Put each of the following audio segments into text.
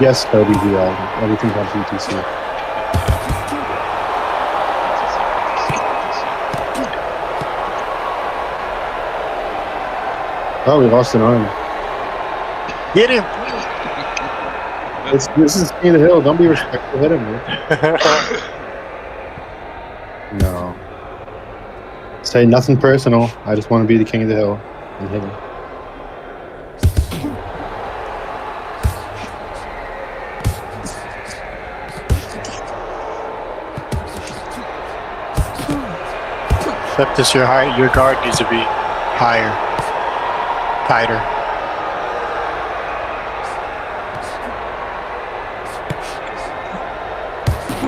Yes, Kobe, everything's on BTC. Oh, we lost an arm. Get him! This is King of the Hill. Don't be respectful. Hit him, man. No. Say nothing personal. I just want to be the King of the Hill and hit him. Except this your guard needs to be higher, tighter.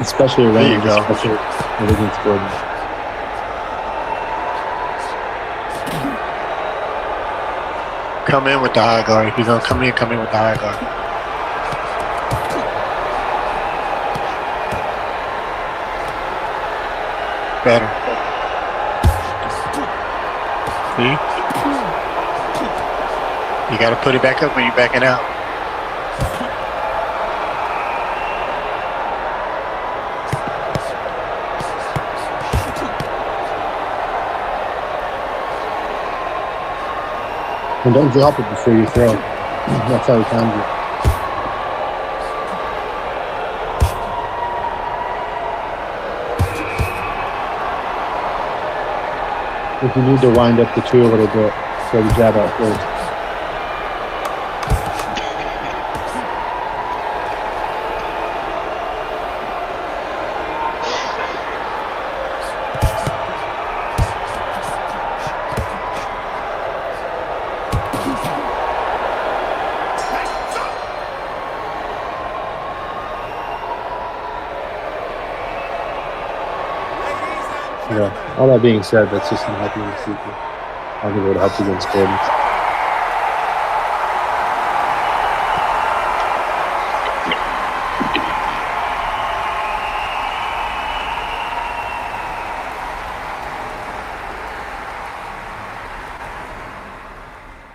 Especially There around you go. especially against Gordon. Come in with the high guard. If you're gonna come in with the high guard. Better. See? You gotta put it back up when you're backing out. And don't drop it before you throw. That's how he times it. If you need to wind up the two a little bit, throw the jab out first. Yeah. All that being said, that's just not helping the future. I think it would help against Gordon.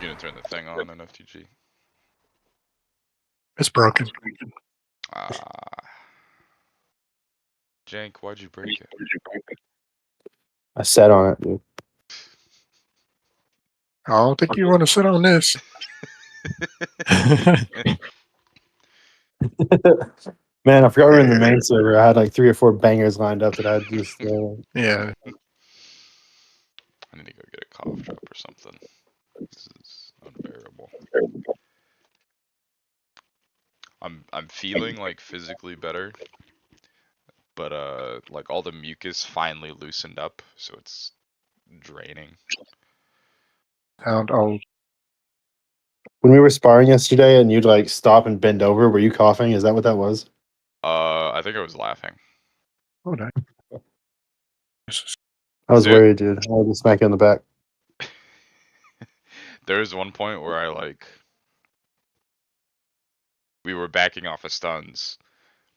You gonna turn the thing on in FTG? It's broken. Jank, why'd you break it? I sat on it, dude. I don't think you want to sit on this. Man, I forgot we were in the main server. I had like 3 or 4 bangers lined up that I had just. Yeah. I need to go get a cough drop or something. This is unbearable. I'm feeling like physically better, but like all the mucus finally loosened up, so it's draining. Sound old. When we were sparring yesterday and you'd like stop and bend over, were you coughing? Is that what that was? I think I was laughing. Oh, nice. I was Dude. worried, dude. I had to smack you on the back. There was one point where we were backing off of stuns,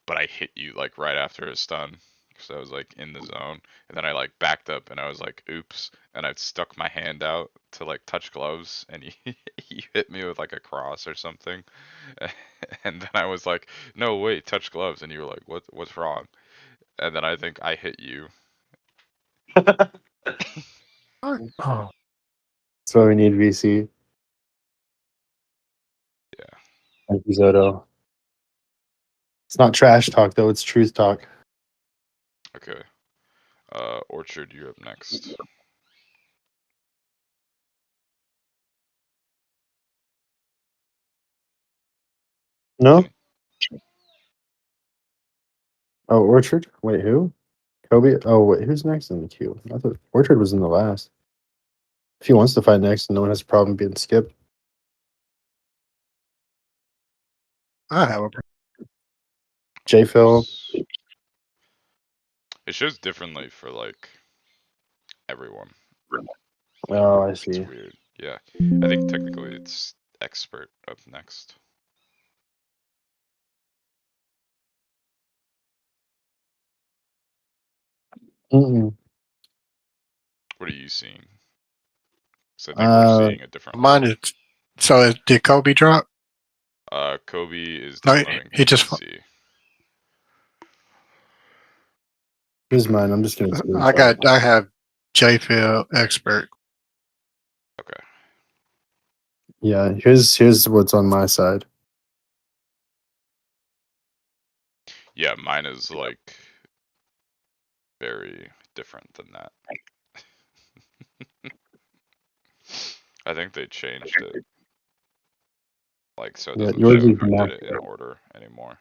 but I hit you like right after a stun. So I was like in the zone, and then I like backed up, and I was like, "Oops!" And I stuck my hand out to like touch gloves, and you hit me with like a cross or something, and then I was like, "No, wait, touch gloves," and you were like, "What's wrong?" And then I think I hit you. Oh, So we need VC. Yeah. Thank you, Zoto. It's not trash talk though; it's truth talk. Okay. Orchard, you're up next. No. Oh, Orchard. Wait, who? Kobe. Oh, wait, who's next in the queue? I thought Orchard was in the last. If he wants to fight next, no one has a problem being skipped. I have a. J Phil. It shows differently for like everyone. Oh, I see. It's weird. Yeah. I think technically it's expert up next. Mm-mm. What are you seeing? So I think we're seeing a different Mine is. So did Kobe drop? Kobe is No, downloading he just- PC. Here's mine. I'm just gonna. I have JFill Expert. Okay. Yeah. Here's what's on my side. Yeah, mine is like very different than that. I think they changed it. Like, so it Yeah, doesn't yours show is who more- did it in order anymore.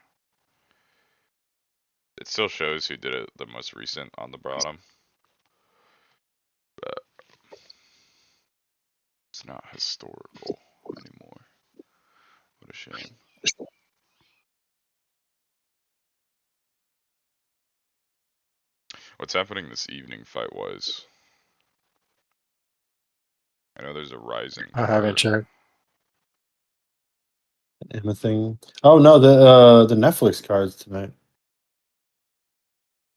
It still shows who did it the most recent on the bottom. But it's not historical anymore. What a shame. What's happening this evening fight was? I know there's a rising. I haven't checked. Anything? Oh no, the Netflix cards tonight.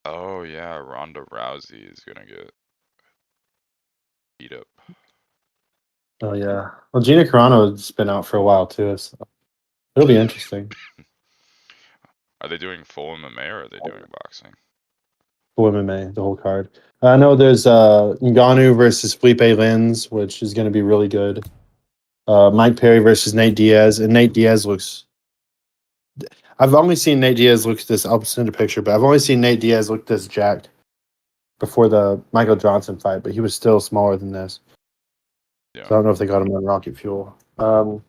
Oh yeah, Ronda Rousey is gonna get beat up. Oh yeah. Well, Gina Carano's been out for a while too, so it'll be interesting. Are they doing full MMA or are they doing boxing? For MMA, the whole card. I know there's Ngannou versus Felipe Lins, which is going to be really good. Mike Perry versus Nate Diaz, and Nate Diaz looks. I've only seen Nate Diaz look this. I'll send a picture, but I've only seen Nate Diaz look this jacked before the Michael Johnson fight, but he was still smaller than this. Yeah. So I don't know if they got him on rocket fuel. And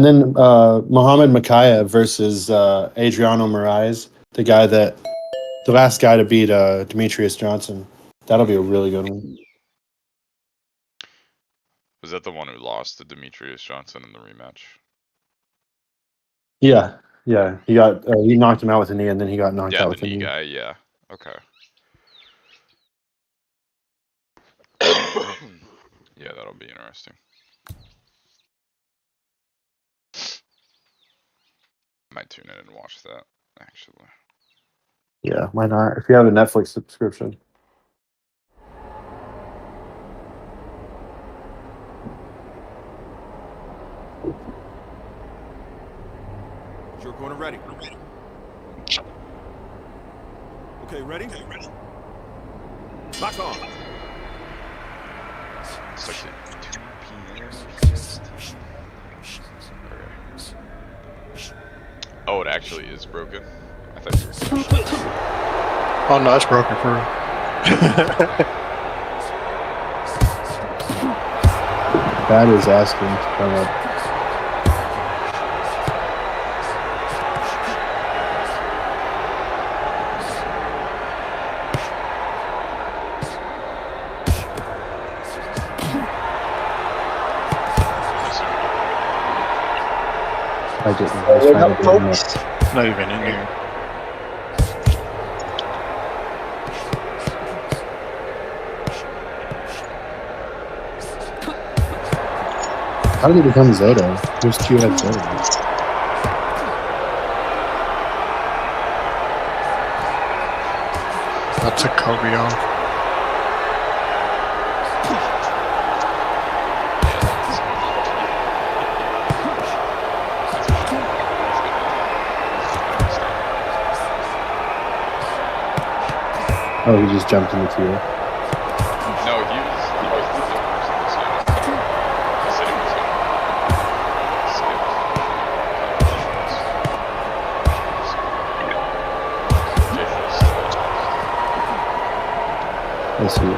then Muhammad Makaya versus Adriano Moraes, the last guy to beat Demetrius Johnson. That'll be a really good one. Was that the one who lost to Demetrius Johnson in the rematch? Yeah. He knocked him out with a knee, and then he got knocked Yeah, out the with a knee knee. guy. Yeah. Okay. Yeah, that'll be interesting. Might tune in and watch that, actually. Yeah, why not? If you have a Netflix subscription. Your corner ready. Okay, ready? Lock on. Starts at 2 p.m. Okay. Oh, it actually is broken. I thought you were. Oh no, it's broken for real. Bad is asking to come up. I didn't. I was trying to bring him up. Not even in here. How did he become Zodo? Who's two-head Zodo? I took Kobe off. Oh, he just jumped in the queue. No, he was the person this game. He said he was gonna skip. I see.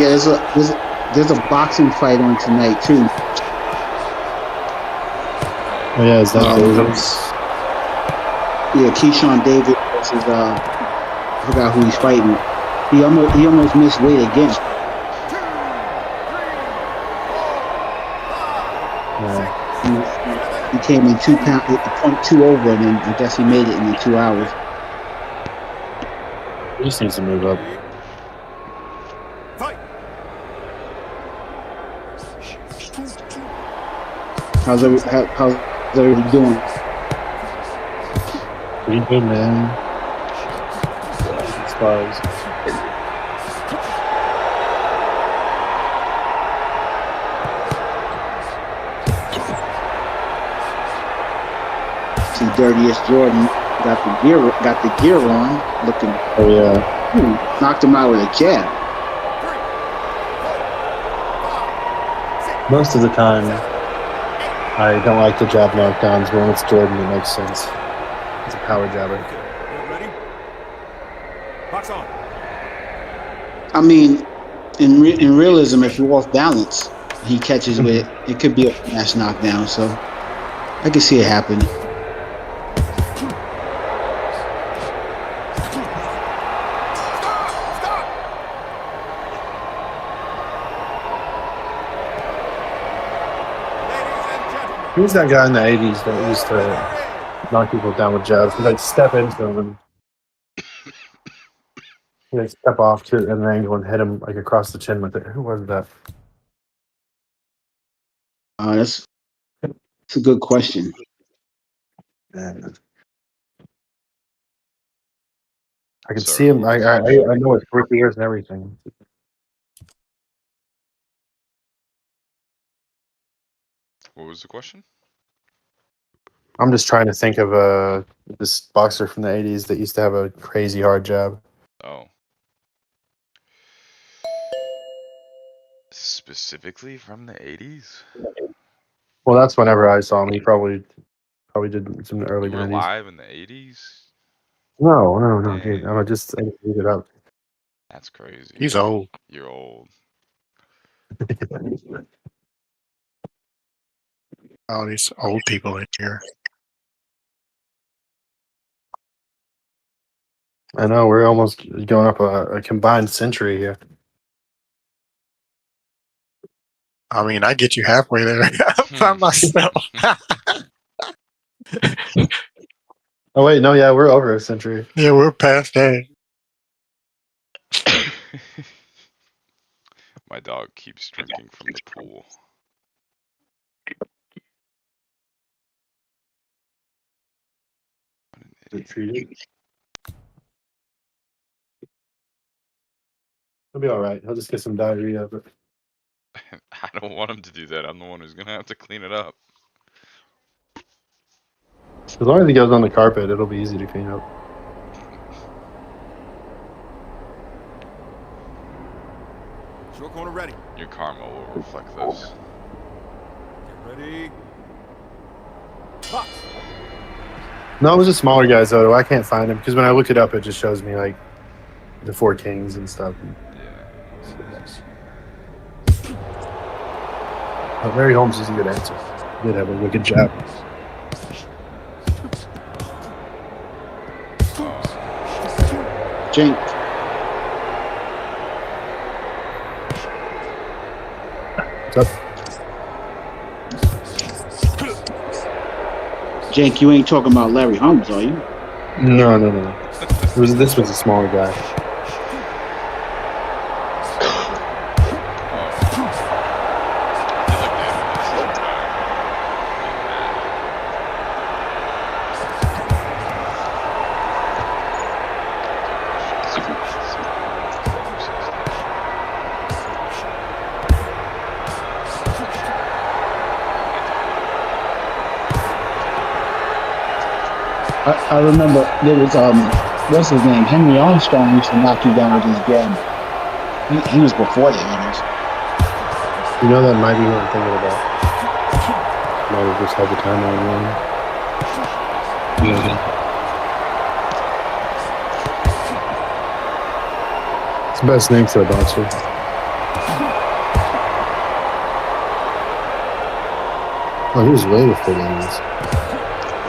Yeah, there's a boxing fight on tonight too. Oh yeah, is that Davis? Yeah, Keyshawn Davis versus I forgot who he's fighting. He almost missed weight again. Yeah. He came in 2 pound, 0.2 over, and then I guess he made it in the 2 hours. He just needs to move up. Fight. How's everybody doing? Pretty good, man. Spies. See, Dirtiest Jordan got the gear on, looking. Oh yeah. Knocked him out with a jab. Most of the time, I don't like the jab knockdowns, but when it's Jordan, it makes sense. He's a power jabber. Okay, you ready? Box on. I mean, in realism, if you're off balance, he catches with it could be a fast knockdown. So I can see it happening. Who's that guy in the 80s that used to knock people down with jabs? He'd like step into him and he'd like step off to an angle and hit him like across the chin with it. Who was that? That's a good question. Man. I can Sorry. see him. I know his rookie ears and everything. What was the question? I'm just trying to think of this boxer from the 80s that used to have a crazy hard jab. Oh. Specifically from the 80s? Well, that's whenever I saw him. He probably did some early You were 90s. alive in the 80s? No, Dang. dude. I just look it up. That's crazy. He's old. You're old. All these old people in here. I know we're almost going up a combined century here. I mean, I get you halfway there by myself. Oh wait, no, yeah, we're over a century. Yeah, we're past that. My dog keeps drinking from the pool. What an idiot. Treated. He'll be all right. He'll just get some diarrhea. But I don't want him to do that. I'm the one who's gonna have to clean it up. as long as he goes on the carpet, it'll be easy to clean up. Short corner ready. Your karma will reflect this. Get ready. Box. No, it was the smaller guys though. I can't find him because when I look it up, it just shows me like the four kings and stuff. Yeah. But Larry Holmes is a good answer. He did have a wicked jab. Jink. What's up? Jink, you ain't talking about Larry Holmes, are you? No. This was a smaller guy. I remember there was what's his name? Henry Armstrong used to knock you down with his jab. He was before the 80s. You know that might be what I'm thinking about. Might have just had the time on one. It's the best name for a boxer. Oh, he was way before the 80s.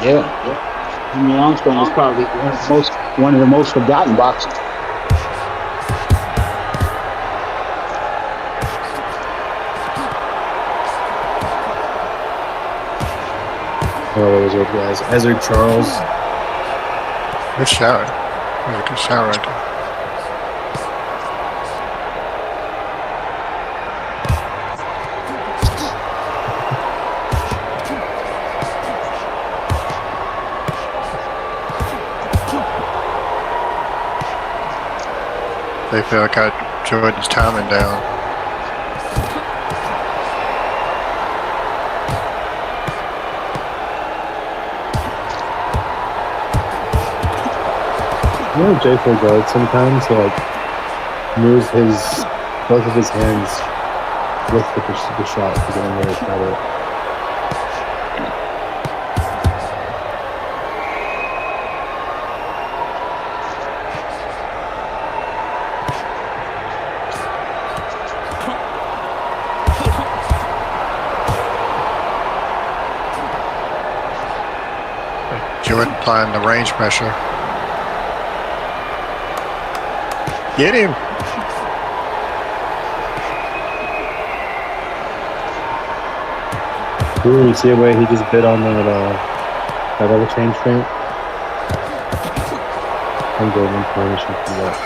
Yeah. Henry Armstrong is probably one of the most forgotten boxers. Oh, those old guys. Ezra Charles. Good shot. That was a good shot right there. They feel like I got Jordan's timing down. You know, J4 guard sometimes he like moves both of his hands with the shot to get another shot at it. Jordan applying the range pressure. Get him. Ooh, you see a way he just bit on that other chain strength? I'm good information from that.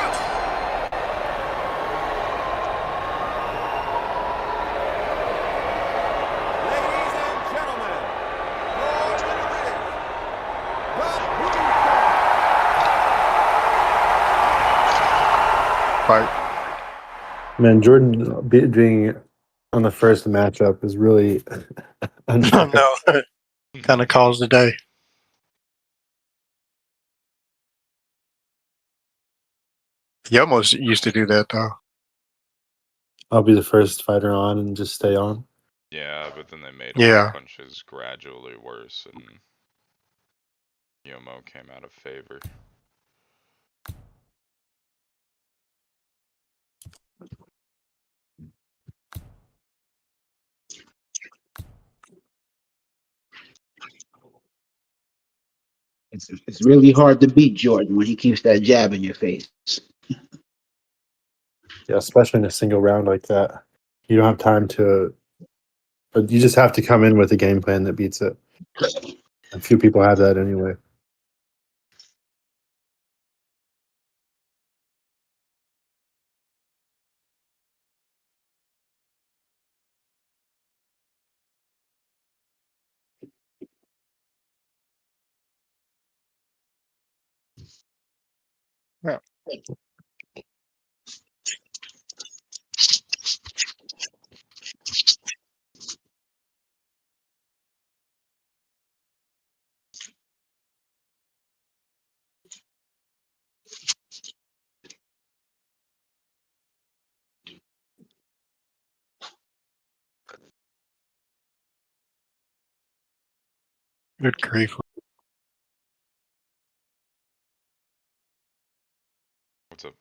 Ladies and gentlemen, your winner is the Fight. Man, Jordan being on the first matchup is really unfair. No. Kind of calls the day. He almost used to do that though. I'll be the first fighter on and just stay on. Yeah, but then they made Yeah. all punches gradually worse, and Yomo came out of favor. It's really hard to beat Jordan when he keeps that jab in your face. Yeah, especially in a single round like that. You don't have time to, but you just have to come in with a game plan that beats it. A few people have that anyway. Yeah. Good grief. What's up?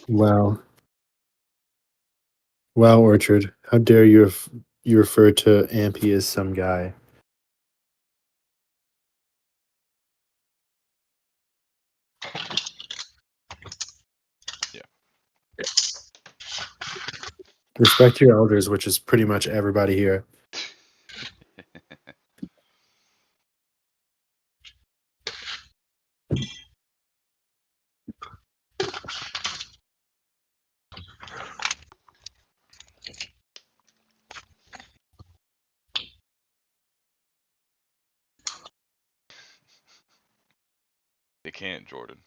Wow. Wow, Orchard. How dare you refer to Ampy as some guy? Yeah. Respect your elders, which is pretty much everybody here. They can't, Jordan.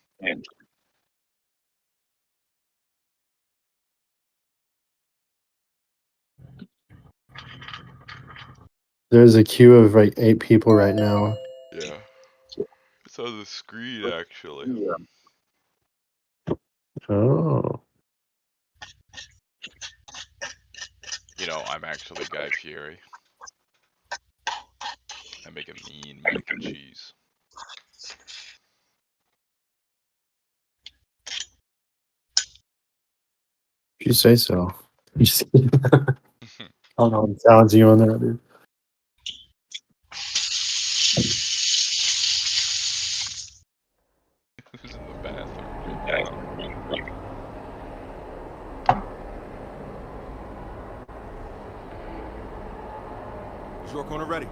There's a queue of like 8 people right now. Yeah. It's on the screen, actually. Oh. You know, I'm actually Guy Fieri. I make a mean mac and cheese. If you say so. I don't know I'm challenging you on that, dude. Who's in the bathroom right now? Is your corner ready?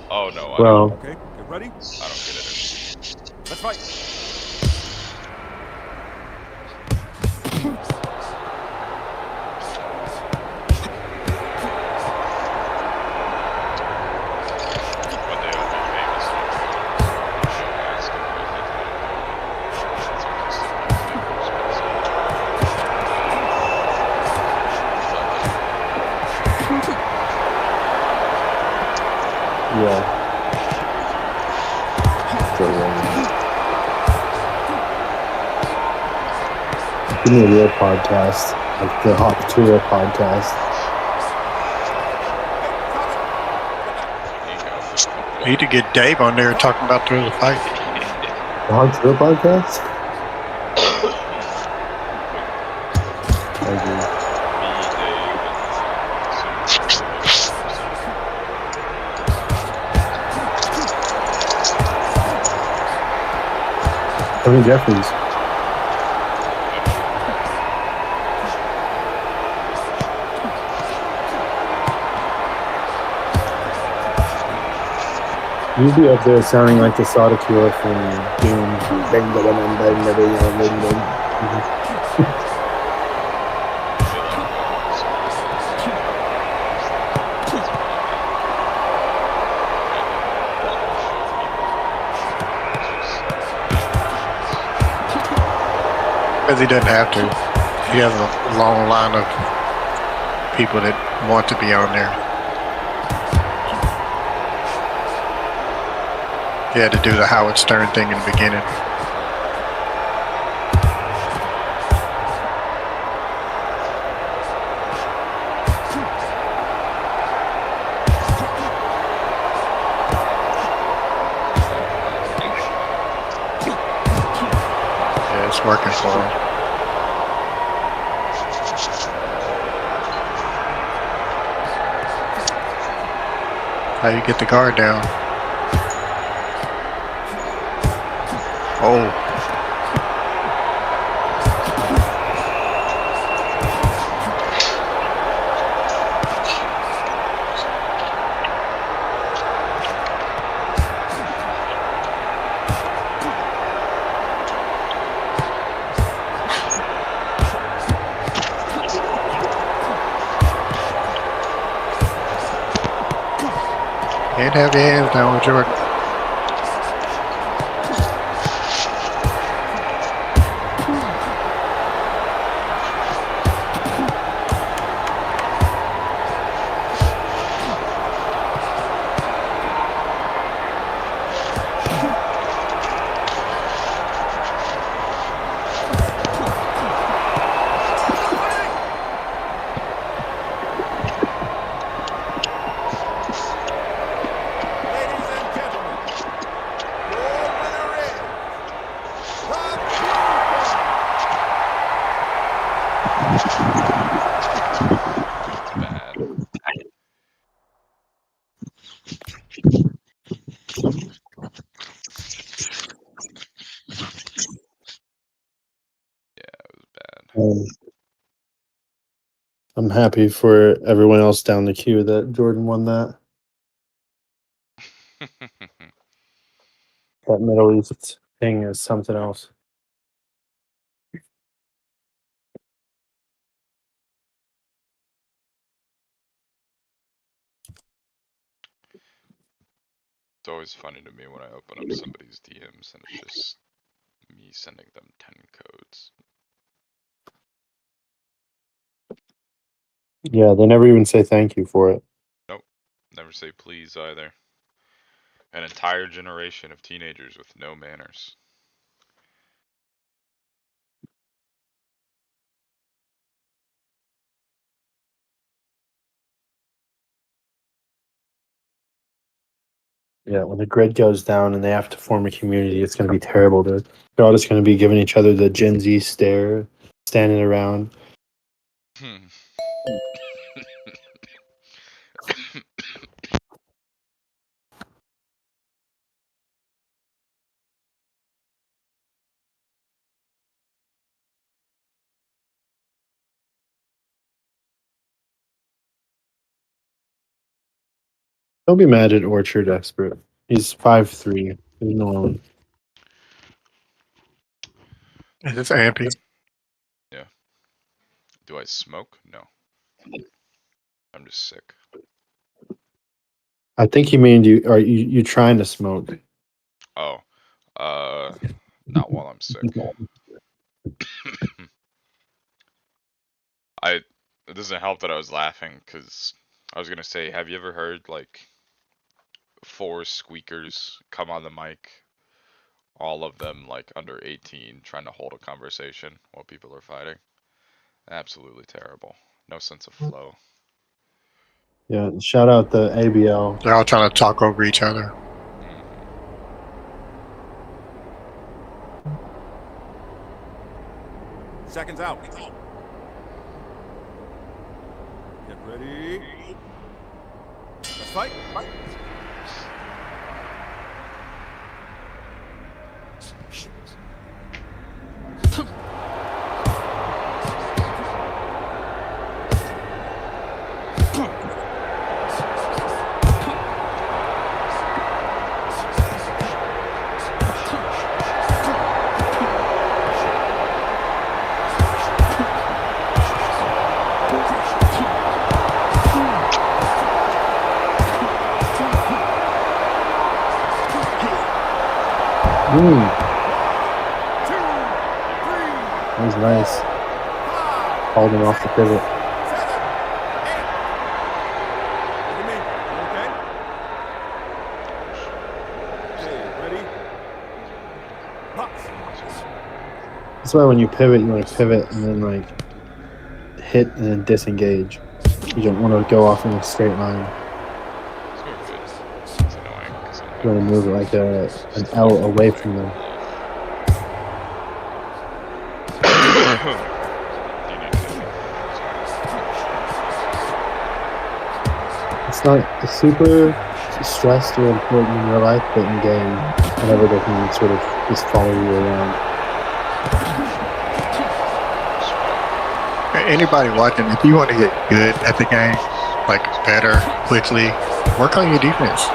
Oh no, I Okay, get ready. don't get it. Let's fight. Yeah. Give me a real podcast, like the Hawk Tour podcast. You need to get Dave on there talking about the fight. The Hawk Tour podcast? I agree. Tony Jeffries. You'd be up there sounding like the Soda Killer from Doom. Bang, bang, bang, bang, bang, bang, bang, bang. Because he doesn't have to. He has a long line of people that want to be on there. He had to do the Howard Stern thing in the beginning. Yeah, it's working for him. How you get the guard down? Oh. Can't have your hands down with Jordan. Ladies and gentlemen, your winner is Rob Bad. Yeah, it was bad. I'm happy for everyone else down the queue that Jordan won that. That Middle East thing is something else. It's always funny to me when I open up somebody's DMs and it's just me sending them 10 codes. Yeah, they never even say thank you for it. Never say please either. An entire generation of teenagers with no manners. Yeah, when the grid goes down and they have to form a community, it's going to be terrible. They're all just going to be giving each other the Gen Z stare, standing around. Don't be mad at Orchard Expert. He's 5'3". He's normal. Is this Ampy? Do I smoke? No. I'm just sick. I think he mean you are you trying to smoke. Oh. Not while I'm sick. It doesn't help that I was laughing because I was gonna say, have you ever heard like 4 squeakers come on the mic. All of them like under 18, trying to hold a conversation while people are fighting. Absolutely terrible. No sense of flow. Yeah, shout out the ABL. They're all trying to talk over each other. Seconds out. Get ready. Let's fight. That was nice. Called him off the pivot. 7, 8. Look at me. You okay? Okay, ready? Box. That's why when you pivot, you want to pivot and then like hit and then disengage. You don't want to go off in a straight line. It's annoying. 'Cause I'm You want to move it like an L away from them. It's not super stressed or important in real life, but in game, whenever they can sort of just follow you around. Anybody watching, if you want to get good at the game, like better, quickly, work on your defense.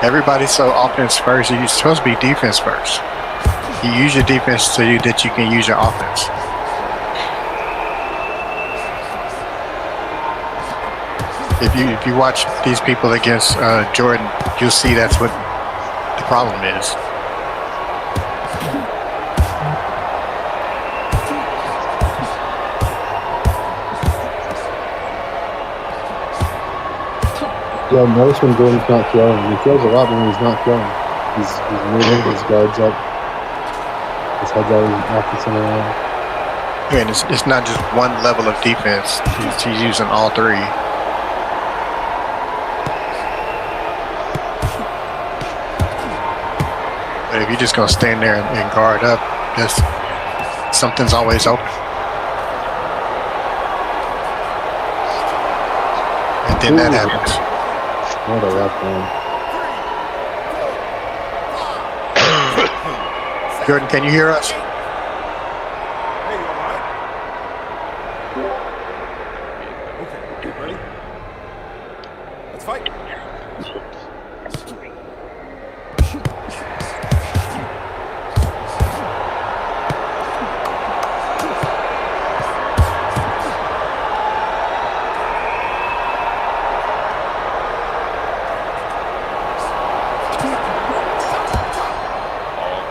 Everybody's so offense first. You're supposed to be defense first. You use your defense so that you can use your offense. If you watch these people against Jordan, you'll see that's what the problem is. Yeah, notice when Jordan's not throwing. He throws a lot when he's not throwing. He's moving, his guards up. His head's always off the center line. And it's not just one level of defense. He's using all three. But if you're just going to stand there and guard up, something's always open. And then that happens. What a left man. Jordan, can you hear us? Hey, you all right? Okay, ready? Let's fight.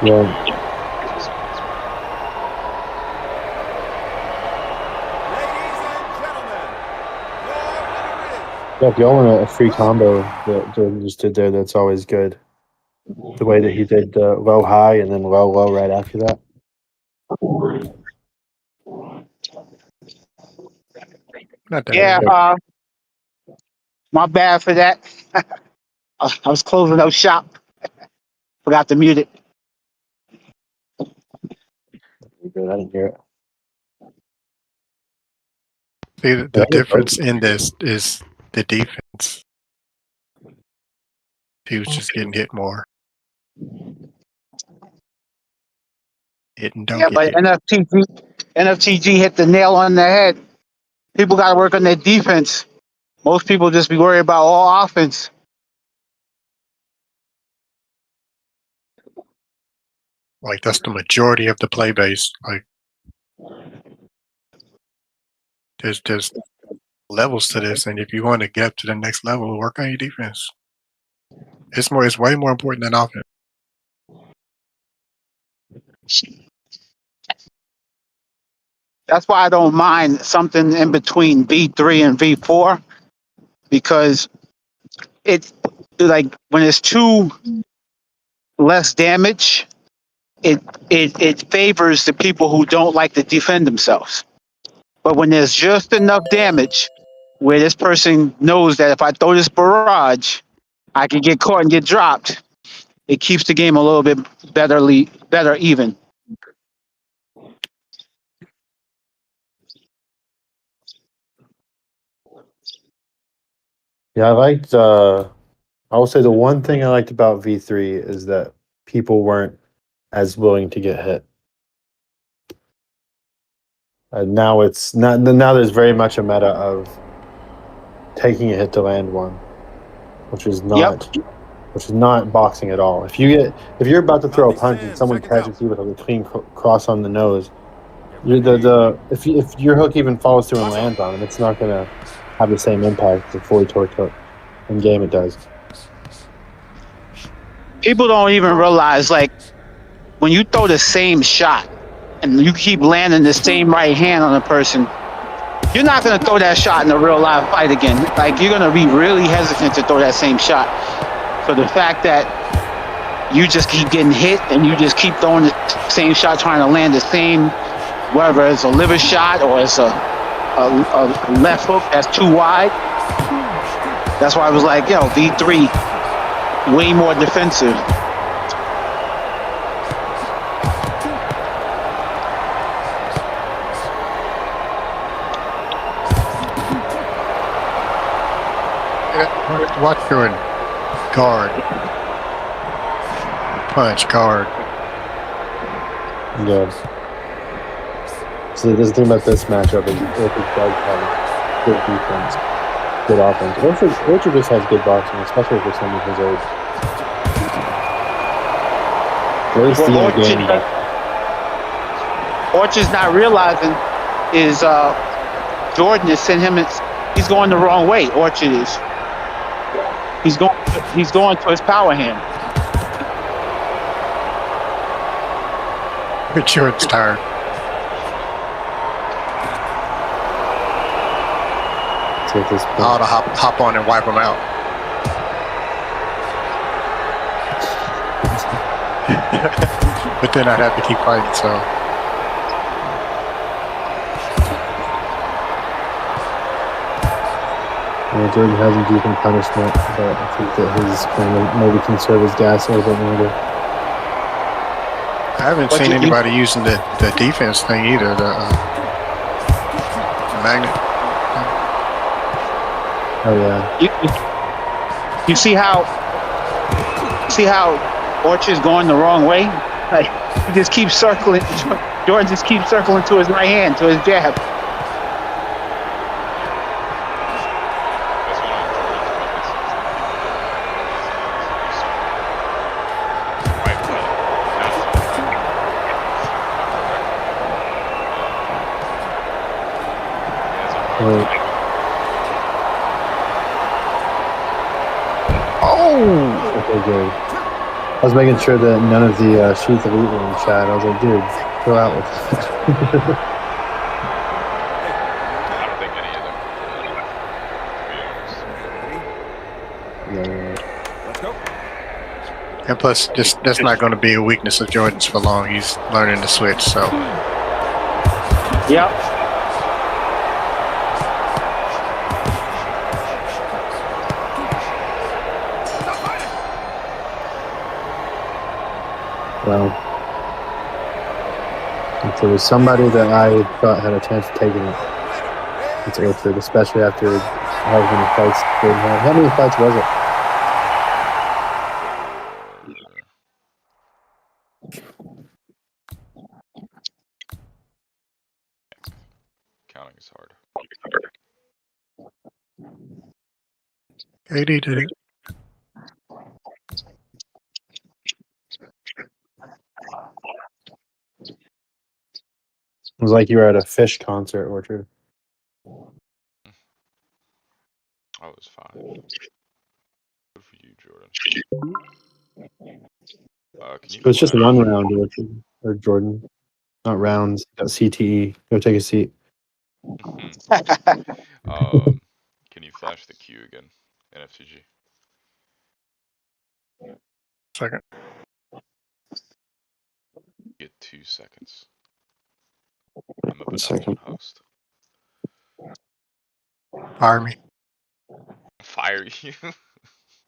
Yeah. Ladies and gentlemen, your winner is Yeah, if y'all want a free combo that Jordan just did there, that's always good. The way that he did low high and then low low right after that. Not that Yeah, bad. my bad for that. I was closing up shop. Forgot to mute it. Good, I didn't hear it. See, the difference in this is the defense. He was just getting hit more. Hit and don't Yeah, get but hit. NFTG hit the nail on the head. People got to work on their defense. Most people just be worried about all offense. Like, that's the majority of the play base. Like, there's levels to this, and if you want to get up to the next level, work on your defense. It's way more important than offense. That's why I don't mind something in between V3 and V4, because it like when it's too less damage, it favors the people who don't like to defend themselves. But when there's just enough damage where this person knows that if I throw this barrage, I can get caught and get dropped, it keeps the game a little bit better even. Yeah, I liked. I will say the one thing I liked about V3 is that people weren't as willing to get hit. Now it's not. Now there's very much a meta of taking a hit to land one, which is not boxing at all. If you're about to throw a punch and someone catches you with a clean cross on the nose, if your hook even follows through and lands on him, it's not going to have the same impact as a fully torqued hook. In game, it does. People don't even realize, like, when you throw the same shot and you keep landing the same right hand on a person, you're not going to throw that shot in a real live fight again. Like, you're going to be really hesitant to throw that same shot. So the fact that you just keep getting hit and you just keep throwing the same shot, trying to land the same, whether it's a liver shot or it's a left hook that's too wide. That's why I was like, yo, V3, way more defensive. Watch your guard. Punch, guard. Yeah. So the thing about this matchup is Orchard does have good defense, good offense. Orchard just has good boxing, especially for someone his age. Really stealing the game. Orchard's not realizing is Jordan is sending him. He's going the wrong way. Orchard is. He's going to his power hand. Jordan's tired. At this point. I ought to hop on and wipe him out. But then I'd have to keep fighting, so. Jordan has a decent punishment, but I think that his kind of maybe conserve his gas a little bit longer. I haven't seen anybody using the defense thing either, the magnet. Oh yeah. You see how Orchard's going the wrong way? Like, he just keeps circling. Jordan just keeps circling to his right hand, to his jab. Okay, good. I was making sure that none of the Sheath Elite were in chat. I was like, dude, go out with it. I don't think any of them, to be honest. Yeah. Let's go. And plus, that's not going to be a weakness of Jordan's for long. He's learning to switch, so. Yep. Well, if there was somebody that I thought had a chance of taking it, it's Orchard, especially after how many fights they had. How many fights was it? Counting is hard. AD did it. It was like you were at a Fish concert, Orchard. I was fine. Good for you, Jordan. Can you It's just flash- one round, Orchard, or Jordan. Not rounds. Got CTE. Go take a seat. Can you flash the queue again in FTG? Second. Get 2 seconds. I'm a benevolent Second. host. Fire me. Fire you?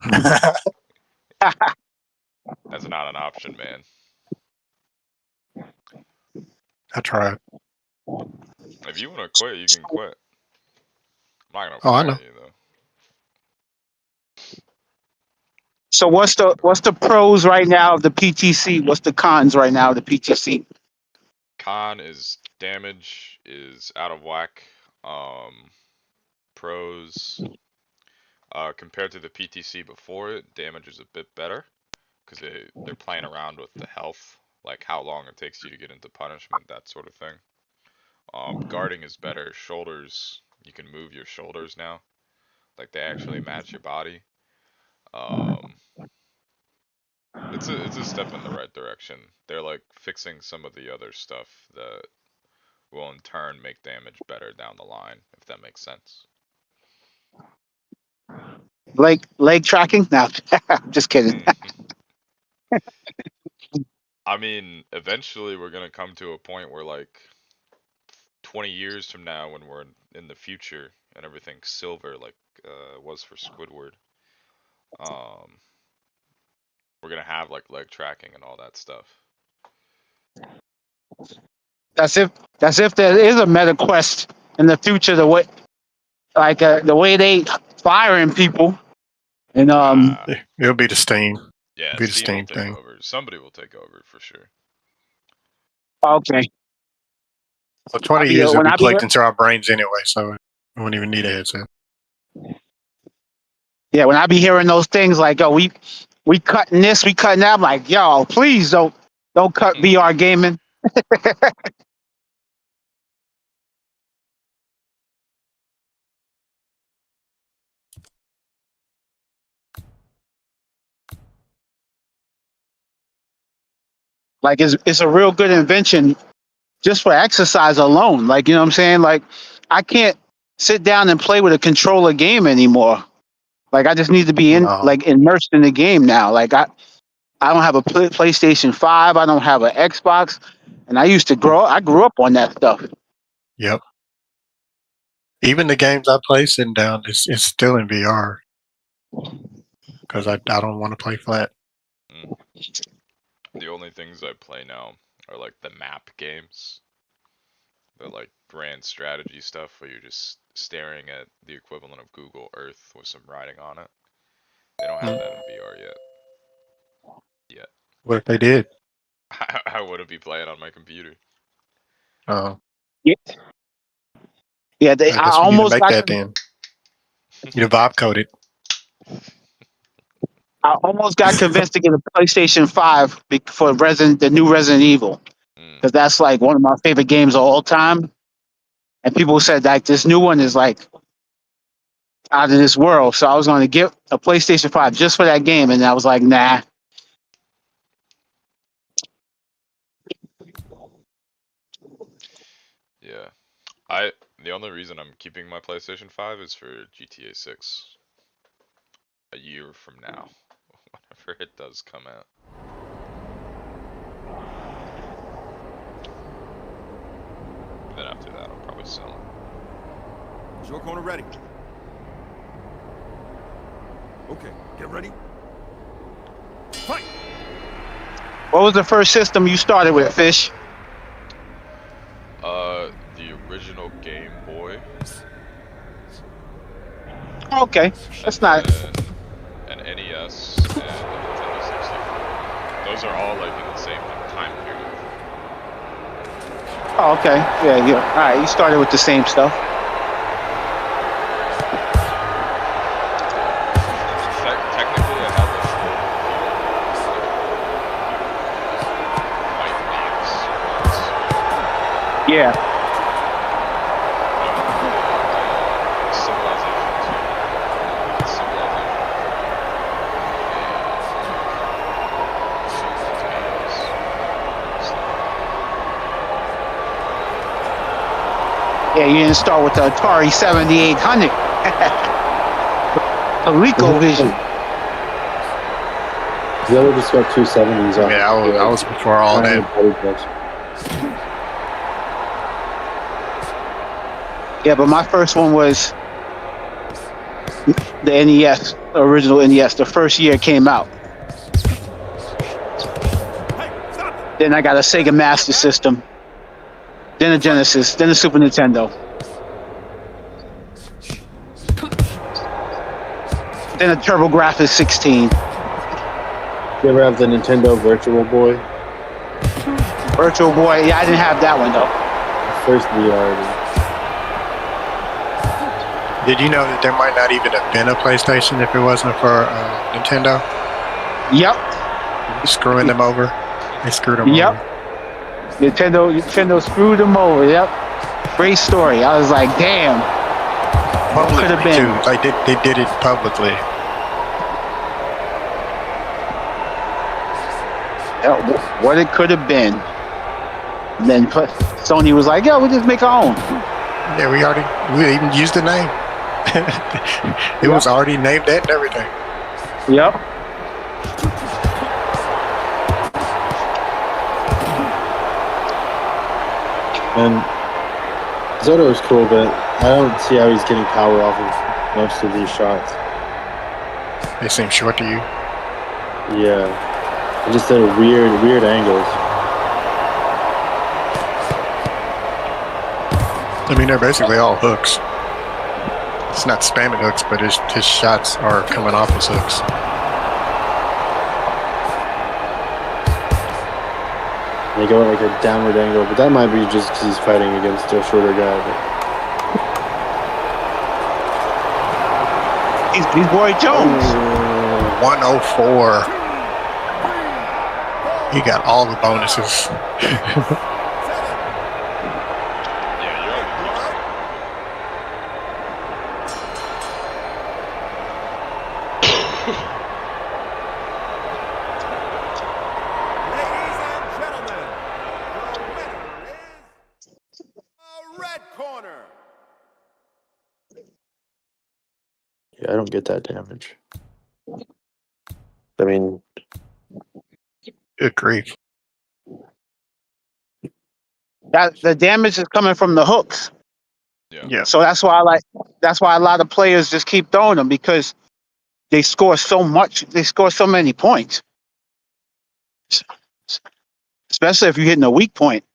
That's not an option, man. I tried. If you want to quit, you can quit. I'm not gonna Oh, I fire know. you though. So what's the pros right now of the PTC? What's the cons right now of the PTC? Con is damage is out of whack. Pros, compared to the PTC before it, damage is a bit better because they're playing around with the health, like how long it takes you to get into punishment, that sort of thing. Guarding is better. Shoulders, you can move your shoulders now, like they actually match your body. It's a step in the right direction. They're like fixing some of the other stuff that will in turn make damage better down the line, if that makes sense. Leg tracking? No, I'm just kidding. I mean, eventually we're gonna come to a point where like 20 years from now, when we're in the future and everything's silver, like was for Squidward, we're gonna have like leg tracking and all that stuff. That's if there is a meta quest in the future. The way, like the way they firing people, and It'll be the Steam. Yeah, Be the Steam will Steam take thing. over. Somebody will take over for sure. okay. Well, 20 be- years will when be I be plugged here- into our brains anyway, so we won't even need a headset. Yeah, when I be hearing those things like, "Oh, we cutting this, we cutting that," I'm like, "Yo, please don't cut VR gaming." Like it's a real good invention just for exercise alone. Like, you know what I'm saying? Like, I can't sit down and play with a controller game anymore. Like, I just need to be No. immersed in the game now. Like, I don't have a PlayStation 5. I don't have an Xbox. And I grew up on that stuff. Yep. Even the games I play sitting down, it's still in VR. Because I don't want to play flat. The only things I play now are like the map games. They're like grand strategy stuff where you're just staring at the equivalent of Google Earth with some writing on it. They don't have that in VR yet. What if they did? I wouldn't be playing on my computer. Yeah, I I guess we need to almost make got that then. You vibe coded. I almost got convinced to get a PlayStation 5 for the new Resident Evil, because that's like one of my favorite games of all time. And people said like this new one is like out of this world. So I was going to get a PlayStation 5 just for that game, and I was like, nah. Yeah. The only reason I'm keeping my PlayStation 5 is for GTA 6. A year from now, whenever it does come out. Then after that, I'll probably sell it. Is your corner ready? Okay, get ready. Fight! What was the first system you started with, Fish? The original Game Boy. Okay, that's not. An NES and a Nintendo 64. Those are all like in the same time period. Oh, okay. Yeah. All right, you started with the same stuff. Technically, I have white box. Yeah. Yeah, you didn't start with the Atari 7800. The ColecoVision. Zelda just got 270s off. Yeah, I was before all that. Yeah, but my first one was the NES, original NES, the first year it came out. Hey, stop it. Then I got a Sega Master System. Then a Genesis. Then a Super Nintendo. Then a TurboGrafx 16. You ever have the Nintendo Virtual Boy? Virtual Boy. Yeah, I didn't have that one though. First VR. Did you know that there might not even have been a PlayStation if it wasn't for Nintendo? Yep. Screwing them over. They screwed them Yep. over. Nintendo screwed them over. Yep. Great story. I was like, damn. Publicly Could have been. too. Like they did it publicly. What it could have been. And then Sony was like, "Yo, we'll just make our own." Yeah, we even used the name. It was already named that and everything. Yep. And Zoto is cool, but I don't see how he's getting power off of most of these shots. They seem short to you. Yeah. And just at weird angles. I mean, they're basically all hooks. It's not spamming hooks, but his shots are coming off as hooks. They go at like a downward angle, but that might be just because he's fighting against a shorter guy. He's Roy Jones. 104. He got all the bonuses. Yeah, you're on Ladies and gentlemen, the winner is a red corner. Yeah, I don't get that damage. I mean, Good grief. That the damage is coming from the hooks. Yeah. So that's why a lot of players just keep throwing them because they score so much. They score so many points. Especially if you're hitting a weak point.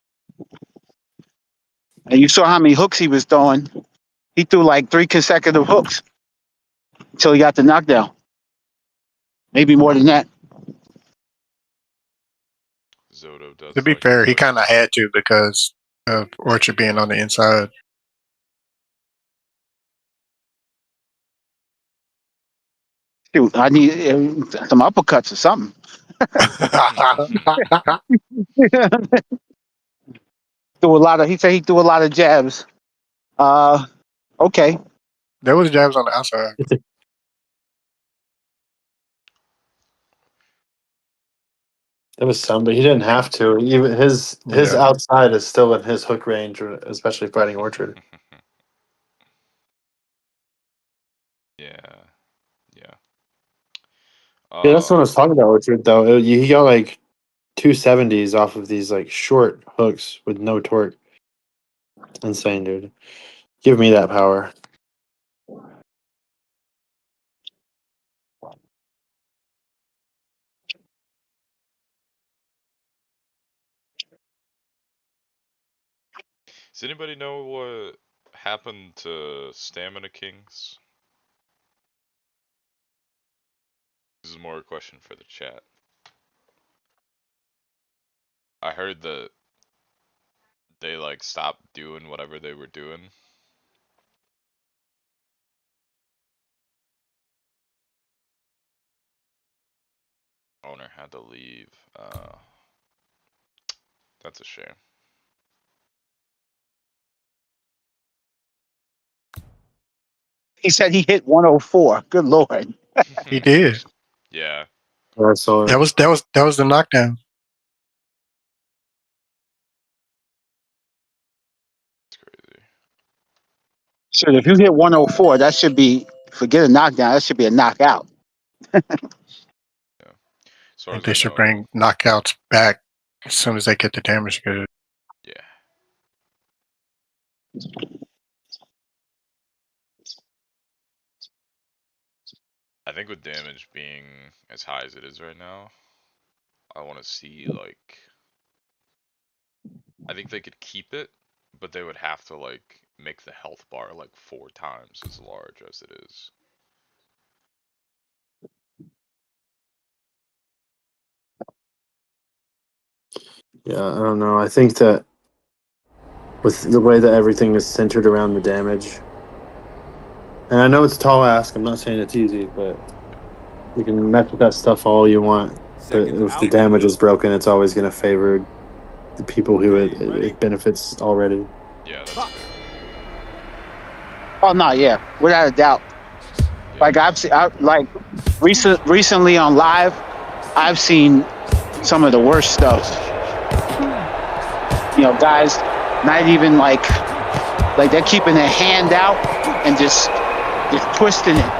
And you saw how many hooks he was throwing. He threw like 3 consecutive hooks until he got the knockdown. Maybe more than that. Zoto does. To be like fair, he that. kind of had to because of Orchard being on the inside. Shoot, I need some uppercuts or something. He said he threw a lot of jabs. Okay. There was jabs on the outside. there was some, but he didn't have to. Even his Yeah. outside is still in his hook range, especially fighting Orchard. Yeah. Yeah, that's what I was talking about, Orchard. Though he got like 270s off of these like short hooks with no torque. Insane, dude. Give me that power. Does anybody know what happened to Stamina Kings? This is more a question for the chat. I heard that they like stopped doing whatever they were doing. Owner had to leave. That's a shame. He said he hit 104. Good lord. He did. Yeah. So That was the knockdown. It's crazy. Shit, if you hit 104, that should be forget a knockdown. That should be a knockout. As far And as they I should know. bring knockouts back as soon as they get the damage good. Yeah. I think with damage being as high as it is right now, I want to see like. I think they could keep it, but they would have to like make the health bar like 4 times as large as it is. Yeah, I don't know. I think that with the way that everything is centered around the damage, and I know it's a tall ask. I'm not saying it's easy, but you can mess with that stuff all you want. But Seconds if the out. damage is broken, it's always going to favor the people who it benefits already. Yeah, that's Fuck. fair. Oh no, yeah, without a doubt. Yeah. Like I've seen, recently on live, I've seen some of the worst stuff. You know, guys not even like they're keeping their hand out and just twisting it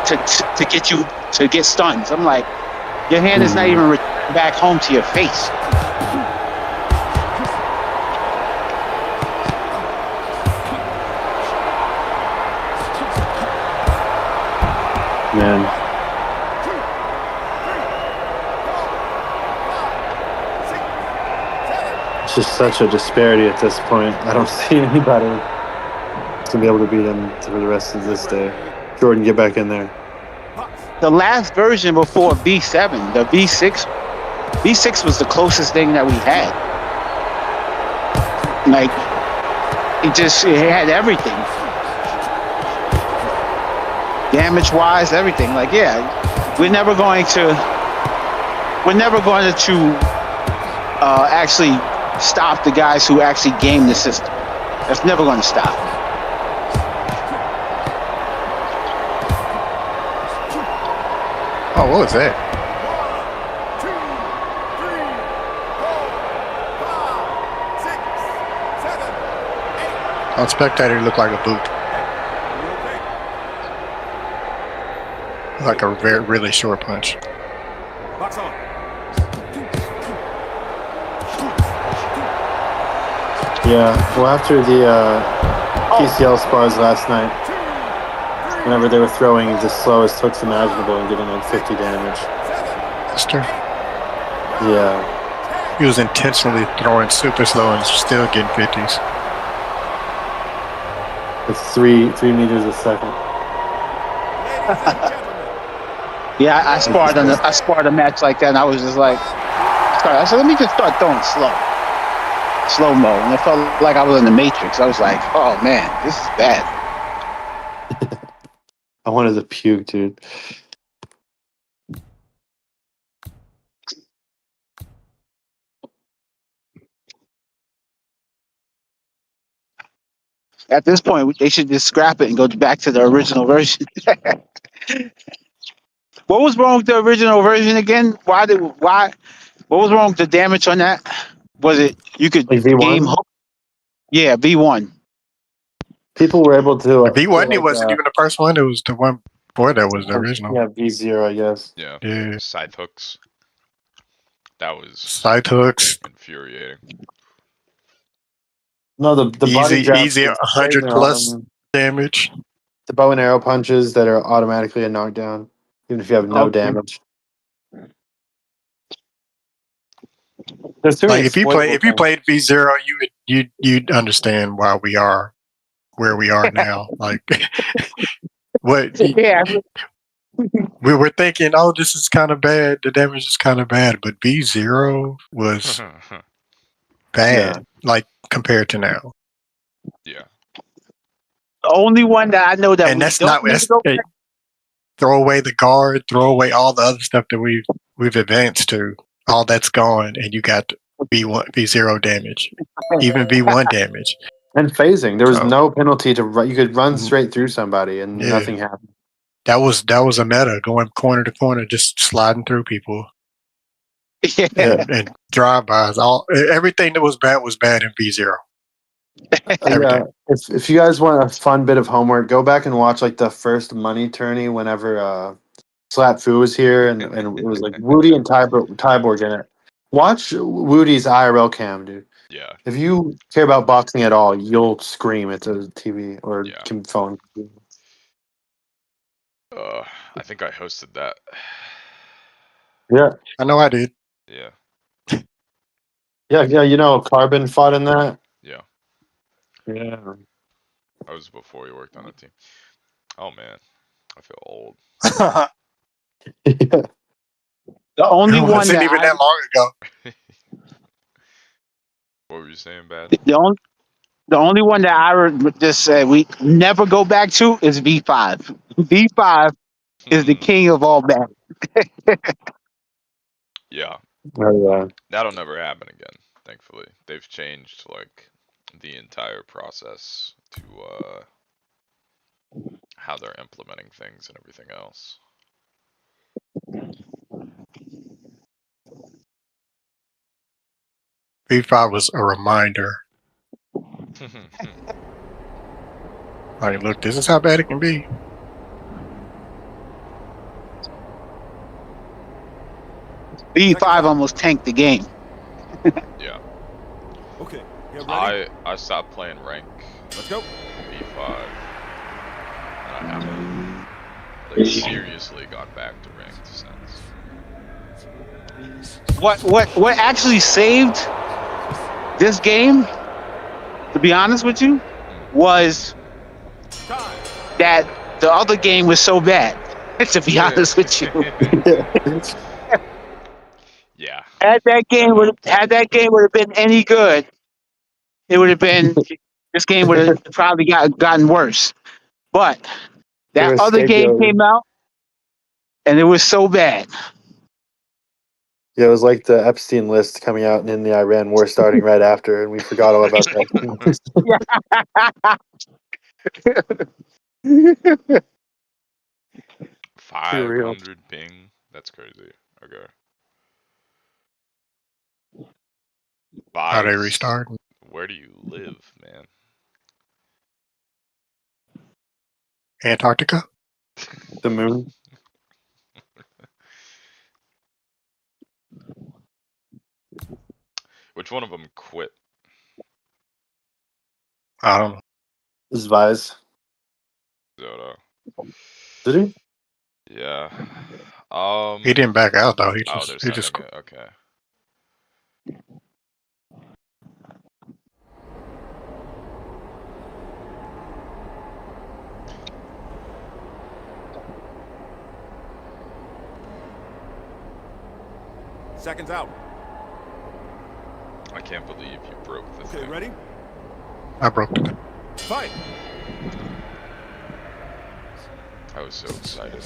to get you to get stuns. I'm like, your hand is not even back home to your face. Man, it's just such a disparity at this point. I don't see anybody to be able to beat him for the rest of this day. Jordan, get back in there. The last version before V7, the V6 was the closest thing that we had. Like, it had everything. Damage-wise, everything. Like, yeah, we're never going to actually stop the guys who actually game the system. That's never going to stop. Oh, what was that? 1, 2, 3, 4, 5, 6, 7, 8. On spectator, it looked like a boot. Like a really short punch. Box on. Yeah, well, after the PCL spars last night, whenever they were throwing the slowest hooks imaginable and getting like 50 damage. Mister, Yeah, he was intentionally throwing super slow and still getting 50s. it's 3 meters a second. Ladies and gentlemen, Yeah, I sparred a match like that, and I was just like, I said, let me just start throwing slow mo, and it felt like I was in the Matrix. I was like, oh man, this is bad. I wanted to puke, dude. At this point, they should just scrap it and go back to the original version. What was wrong with the original version again? What was wrong with the damage on that? Was it you could Like V1? game hook? Yeah, V1. People were able to. The V1, like, it wasn't even the first one. It was the one before that was the original. Yeah, V0, I guess. Yeah. Yeah. Scythe hooks. That was Side hooks, infuriating. No, the body jabs easy with 100 straight plus arm, damage. the bow and arrow punches that are automatically a knockdown, even if you have no Okay. damage. There's too Like many if you exploitable played V0, you'd understand why we are where we are now. Like what Yeah, we were thinking, oh, this is kind of bad. The damage is kind of bad, but V0 was bad, like compared to now. Yeah. the only one that I know that And we that's don't not need that's, to go hey, back- throw away the guard, throw away all the other stuff that we've advanced to. All that's gone, and you got V1, V0 damage, even V1 damage. and phasing. There was So- no penalty to run. You could run Mhm. straight through somebody and Yeah. nothing happened. That was a meta, going corner to corner, just sliding through people Yeah. and drive-bys. Everything that was bad in V0. Everything. If you guys want a fun bit of homework, go back and watch like the first money tourney whenever Slap Fu was here, and it was like Woody and Tyborg in it. Watch Woody's IRL cam, dude. Yeah. If you care about boxing at all, you'll scream at the TV or Yeah. phone. I think I hosted that. Yeah, I know I did. Yeah. yeah. You know, Carbon fought in that. Yeah. Yeah. I was before you worked on the team. Oh man, I feel old. Yeah. The only It one wasn't that even I, that long ago. What were you saying, Bad? the only one that I would just say we never go back to is V5. V5 is the king of all bad. Yeah, Oh, yeah. that'll never happen again. Thankfully, they've changed like the entire process to how they're implementing things and everything else. V5 was a reminder. Like, look, this is how bad it can be. V5 almost tanked the game. Yeah, Okay, get ready. I stopped playing rank Let's go. V5, and I haven't like seriously gone back to ranked since. What actually saved this game, to be honest with you, was Time. that the other game was so bad. To be honest with you, Yeah, had that game would have been any good, it would have been this game would have probably gotten worse. But They that were other game scapegoated. came out, and it was so bad. Yeah, it was like the Epstein list coming out and then the Iran war starting right after, and we forgot all about that. 500 ping. That's crazy. Okay. How they Buys, restart. where do you live, man? Antarctica. The moon. Which one of them quit? I don't know. This is Vise. Zoto. Did he? Yeah. He didn't back out though. He Oh, just they're he just sending it. Okay. Seconds out. I can't believe you broke the Okay, thing. ready? I broke it. Fight. I was so excited.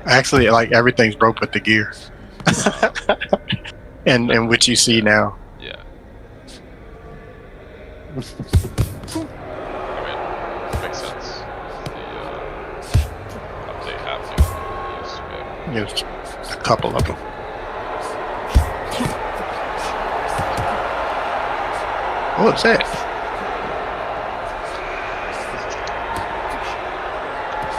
Actually, like everything's broke but the gear. and which you see now. Yeah. Makes sense. The update happening used to be. There's a couple of them. What was that?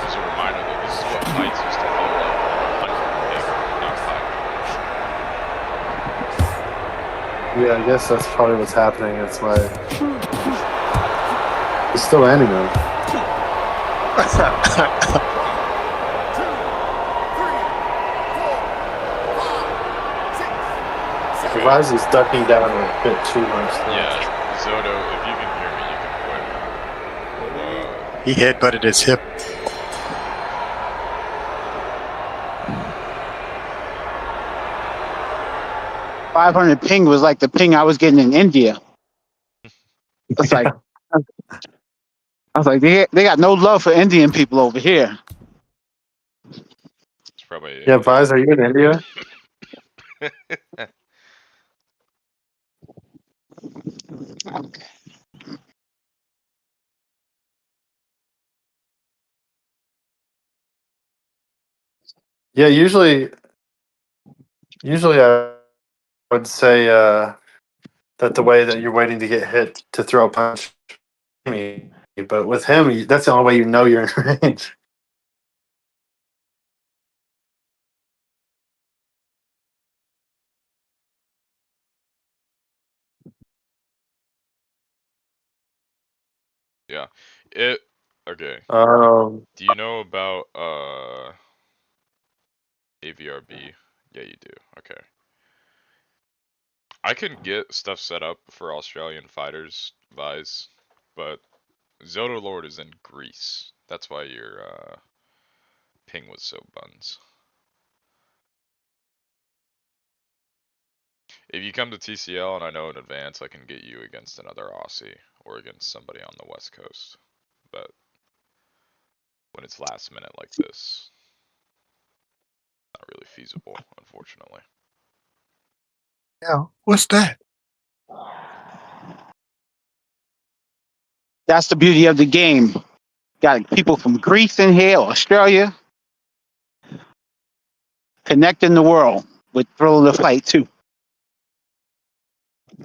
As a reminder, though, this is what fights used to feel like 100 ping, not 5. Yeah, I guess that's probably what's happening. That's why it's still ending though. 2, 3, 4, 5, 6, 7. Vise is ducking down a bit too much. Though. Yeah. Zoto, if you can hear me, you can quit. He headbutted his hip. .500 ping was like the ping I was getting in India. It's like I was like, they got no love for Indian people over here. It's probably Yeah, Vise, are you in India? Yeah, usually I would say that the way that you're waiting to get hit to throw a punch, but with him, that's the only way you know you're in range. Yeah. It okay. Um, Do you know about AVRB? Yeah, you do. Okay. I can get stuff set up for Australian fighters, Vise, but Zoda Lord is in Greece. That's why your ping was so buns. If you come to TCL and I know in advance, I can get you against another Aussie or against somebody on the West Coast. But when it's last minute like this, not really feasible, unfortunately. Yeah. What's that? That's the beauty of the game. Got people from Greece in here, Australia, connecting the world with Thrill of the Fight too.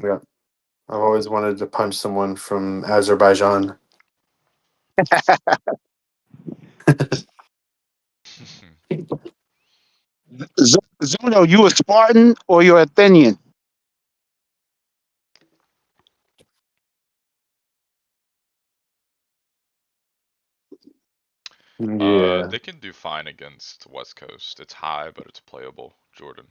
yeah. I've always wanted to punch someone from Azerbaijan. Zuno, you a Spartan or you're Athenian? Yeah. They can do fine against West Coast. It's high, but it's playable, Jordan.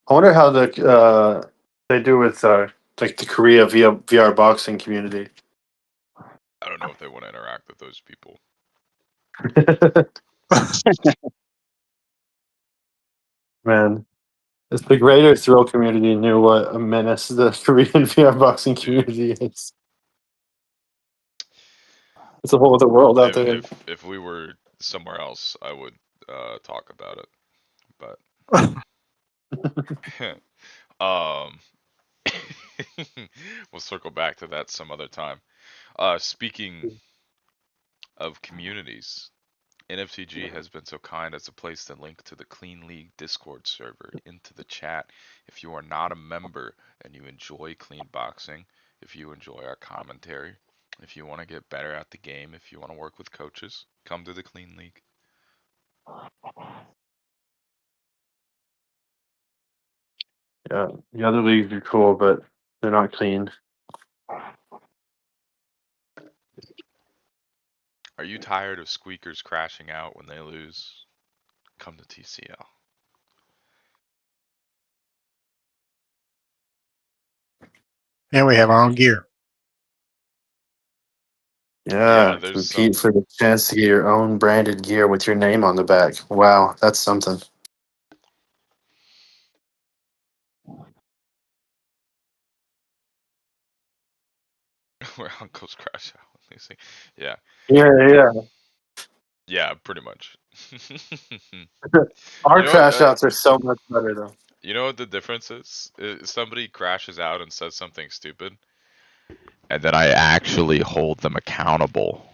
I wonder how they do with like the Korea VR boxing community. I don't know if they want to interact with those people. Man, if the greater thrill community knew what a menace the Korean VR boxing community is. It's a whole other world out there. If we were somewhere else, I would talk about it. But we'll circle back to that some other time. Speaking of communities, NFTG has been so kind as to place the link to the Clean League Discord server into the chat. If you are not a member and you enjoy clean boxing, if you enjoy our commentary, if you want to get better at the game, if you want to work with coaches, come to the Clean League. Yeah, the other leagues are cool, but they're not clean. Are you tired of squeakers crashing out when they lose? Come to TCL. And we have our own gear. Yeah, there's compete for the chance to get your own branded gear with your name on the back. Wow, that's something. where uncles crash out. Let me see. Yeah, Yeah. yeah, pretty much. Our You know, crash outs are so much better though. you know what the difference is? Somebody crashes out and says something stupid, and then I actually hold them accountable.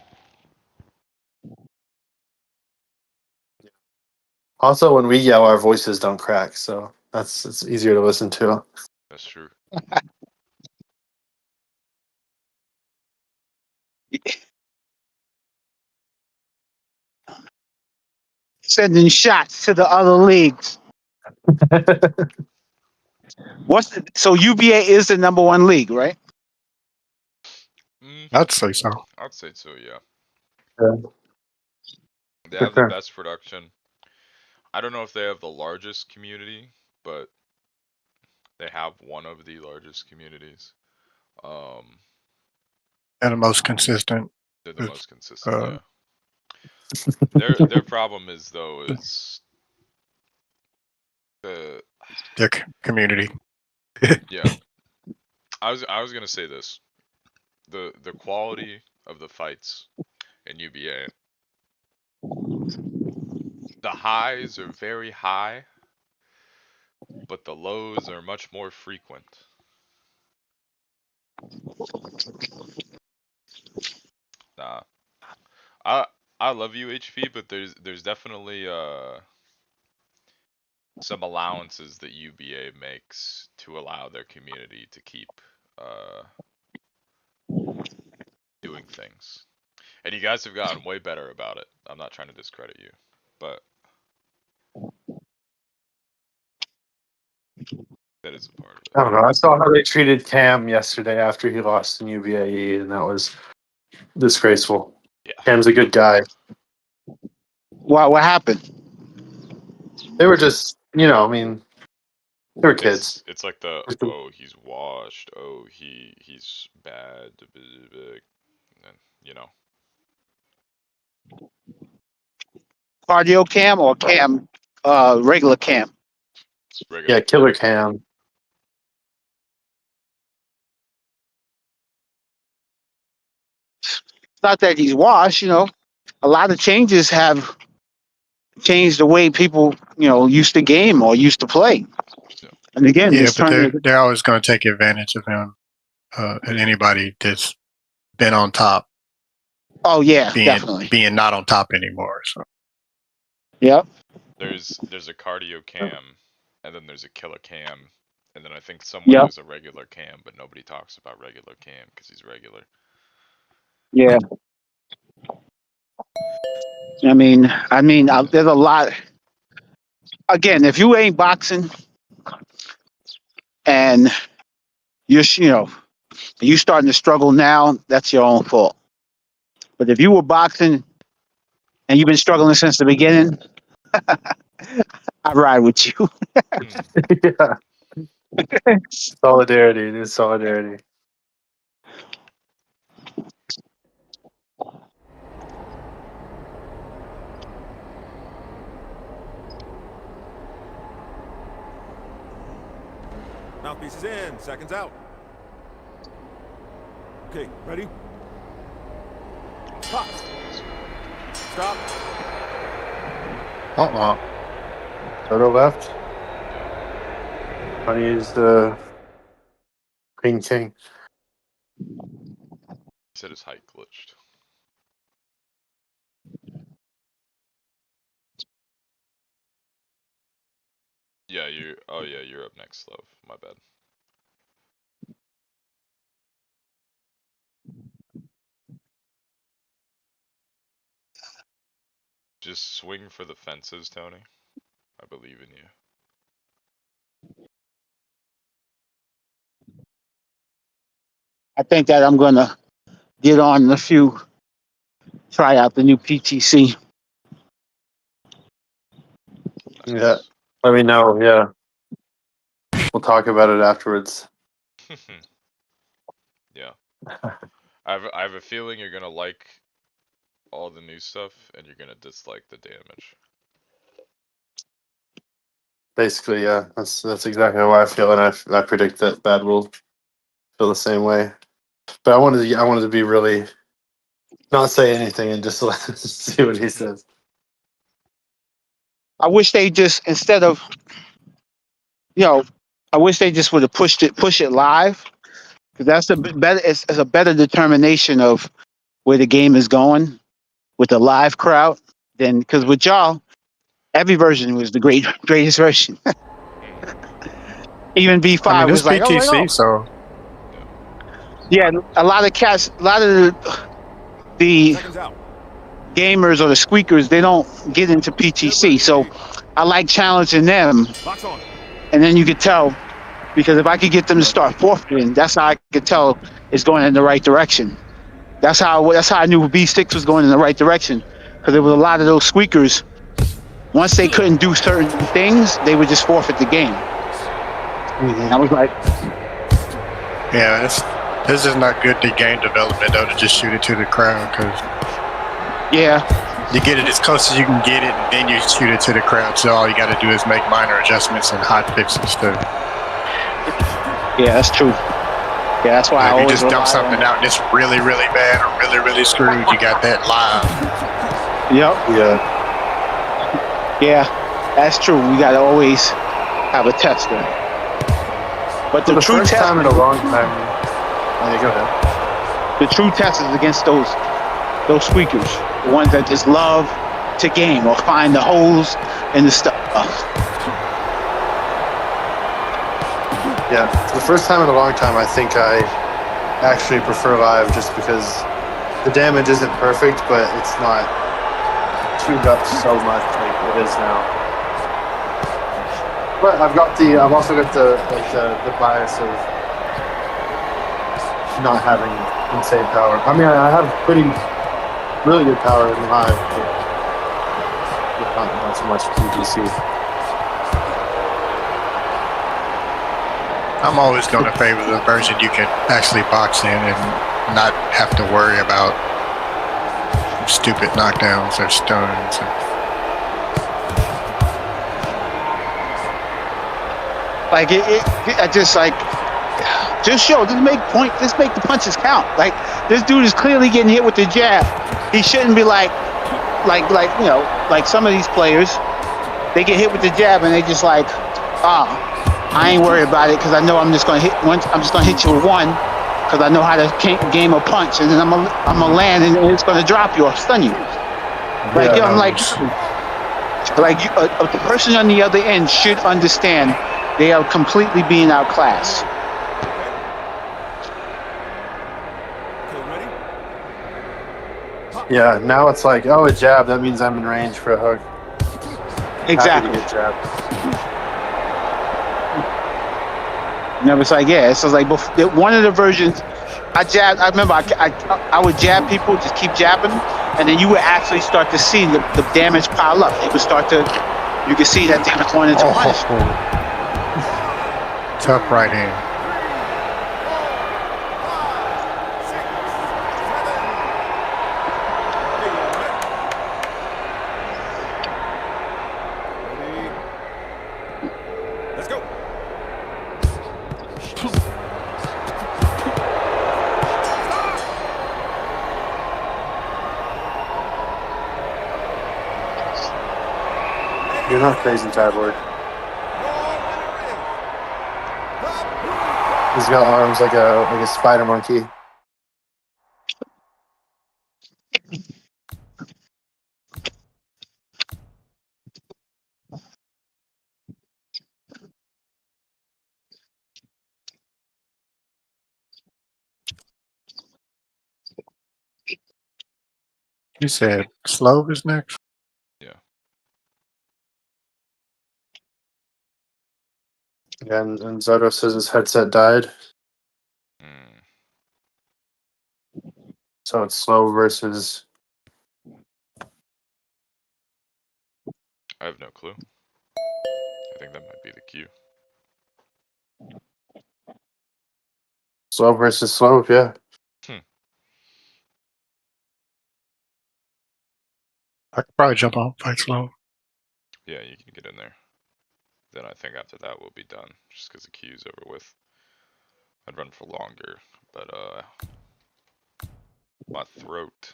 Also, when we yell, our voices don't crack, so it's easier to listen to. That's true. Sending shots to the other leagues. So UBA is the number one league, right? I'd say so. I'd say so, yeah. Yeah. They For have the sure. best production. I don't know if they have the largest community, but they have one of the largest communities. And the most consistent. They're the With, most consistent, uh, yeah. Their problem is though is the their community. yeah. I was gonna say this. The quality of the fights in UBA. The highs are very high, but the lows are much more frequent. Nah. I I love UHP, but there's definitely some allowances that UBA makes to allow their community to keep uh doing things. And you guys have gotten way better about it. I'm not trying to discredit you, but That is a part of I it. don't know. I saw how they treated Cam yesterday after he lost in UVAE, and that was disgraceful. Yeah. Cam's a good guy. What happened? They were just, you know, I mean, they were kids. It's like the Just the- oh he's washed, oh he's bad, and you know. Cardio Cam or Cam, regular Cam? Regular. Yeah, killer Cam. It's not that he's washed, you know. A lot of changes have changed the way people, you know, used to game or used to play. And again, Yeah, this but tournament, they're always going to take advantage of him. And anybody that's been on top oh yeah, definitely. being not on top anymore. So Yep. There's a cardio Cam, and then there's a killer Cam, and then I think someone Yep. is a regular Cam, but nobody talks about regular Cam because he's regular. Yeah. I mean, there's a lot. Again, if you ain't boxing and you know, you starting to struggle now, that's your own fault. But if you were boxing and you've been struggling since the beginning, I ride with you. Yeah. Solidarity. It is solidarity. Mouthpiece is in. Seconds out. Okay, ready? Pop. Stop. Soto left. Honey is the Queen King. He said his height glitched. Yeah, you're up next, love. My bad. Just swing for the fences, Tony. I believe in you. I think that I'm gonna get on a few, try out the new PTC. Yeah. Nice. Let me know. Yeah. We'll talk about it afterwards. Yeah. I have a feeling you're gonna like all the new stuff and you're gonna dislike the damage. Basically, yeah. That's exactly how I feel, and I predict that Bad will feel the same way. But I wanted to be really not say anything and just see what he says. I wish they just, instead of, you know, I wish they just would have push it live, because that's better. It's a better determination of where the game is going with the live crowd than, because with y'all, every version was the greatest version. Even V5 I mean, was it's like, PTC, oh, so yeah, a lot of the Seconds out. gamers or the squeakers, they don't get into PTC. So I like challenging them, Box on. and then you could tell, because if I could get them to start forfeiting, that's how I could tell it's going in the right direction. That's how I knew V6 was going in the right direction, because there was a lot of those squeakers. Once they couldn't do certain things, they would just forfeit the game. And I was like, yeah, this is not good to game development though, to just shoot it to the crowd, because yeah, you get it as close as you can get it, and then you shoot it to the crowd. So all you got to do is make minor adjustments and hot fixes too. yeah, that's true. Yeah, that's why I If you always just dump rely something on- out and it's really, really bad or really, really screwed, you got that live. Yep. Yeah. Yeah, that's true. We gotta always have a tester. But For the the true first test, time in a long time. Oh, yeah, go ahead. the true test is against those squeakers, the ones that just love to game or find the holes in the stuff. Yeah, for the first time in a long time, I think I actually prefer live just because the damage isn't perfect, but it's not tuned up so much like it is now. but I've also got the bias of not having insane power. I mean, I have really good power in live, but not so much PGC. I'm always going to favor the version you can actually box in and not have to worry about stupid knockdowns or stuns. Like I just like just make the punches count. Like this dude is clearly getting hit with the jab. He shouldn't be like like some of these players, they get hit with the jab and they just like, I ain't worried about it because I know I'm just gonna hit you with one because I know how to game a punch and then I'm gonna land and it's gonna drop you or stun you. Like Yeah, I'm like a person on the other end should understand they are completely being outclassed. Okay, ready? Yeah, now it's like, oh, a jab. That means I'm in range for a hook. Exactly. Happy to get jabbed. You know, it's like it's like one of the versions. I remember I would jab people, just keep jabbing, and then you would actually start to see the damage pile up. You could see that damage going into punish. Tough right hand. 3, 4, 5, 6, 7, 8. Ready? Let's go. You're not crazy, Tyborg. He's got arms like a spider monkey. You said Slow is next? And Zoto says his headset died, Mm. so it's slow versus. I have no clue. I think that might be the cue. Slow versus slow, yeah. I could probably jump on fight Slow. Yeah, you can get in there. Then I think after that we'll be done, just because the queue's over with. I'd run for longer, but my throat.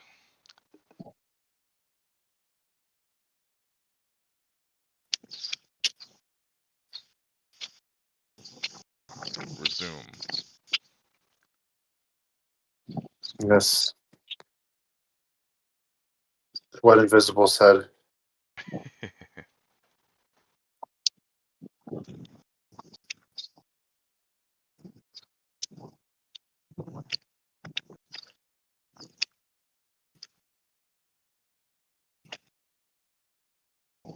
Resume. Yes. What Invisible said.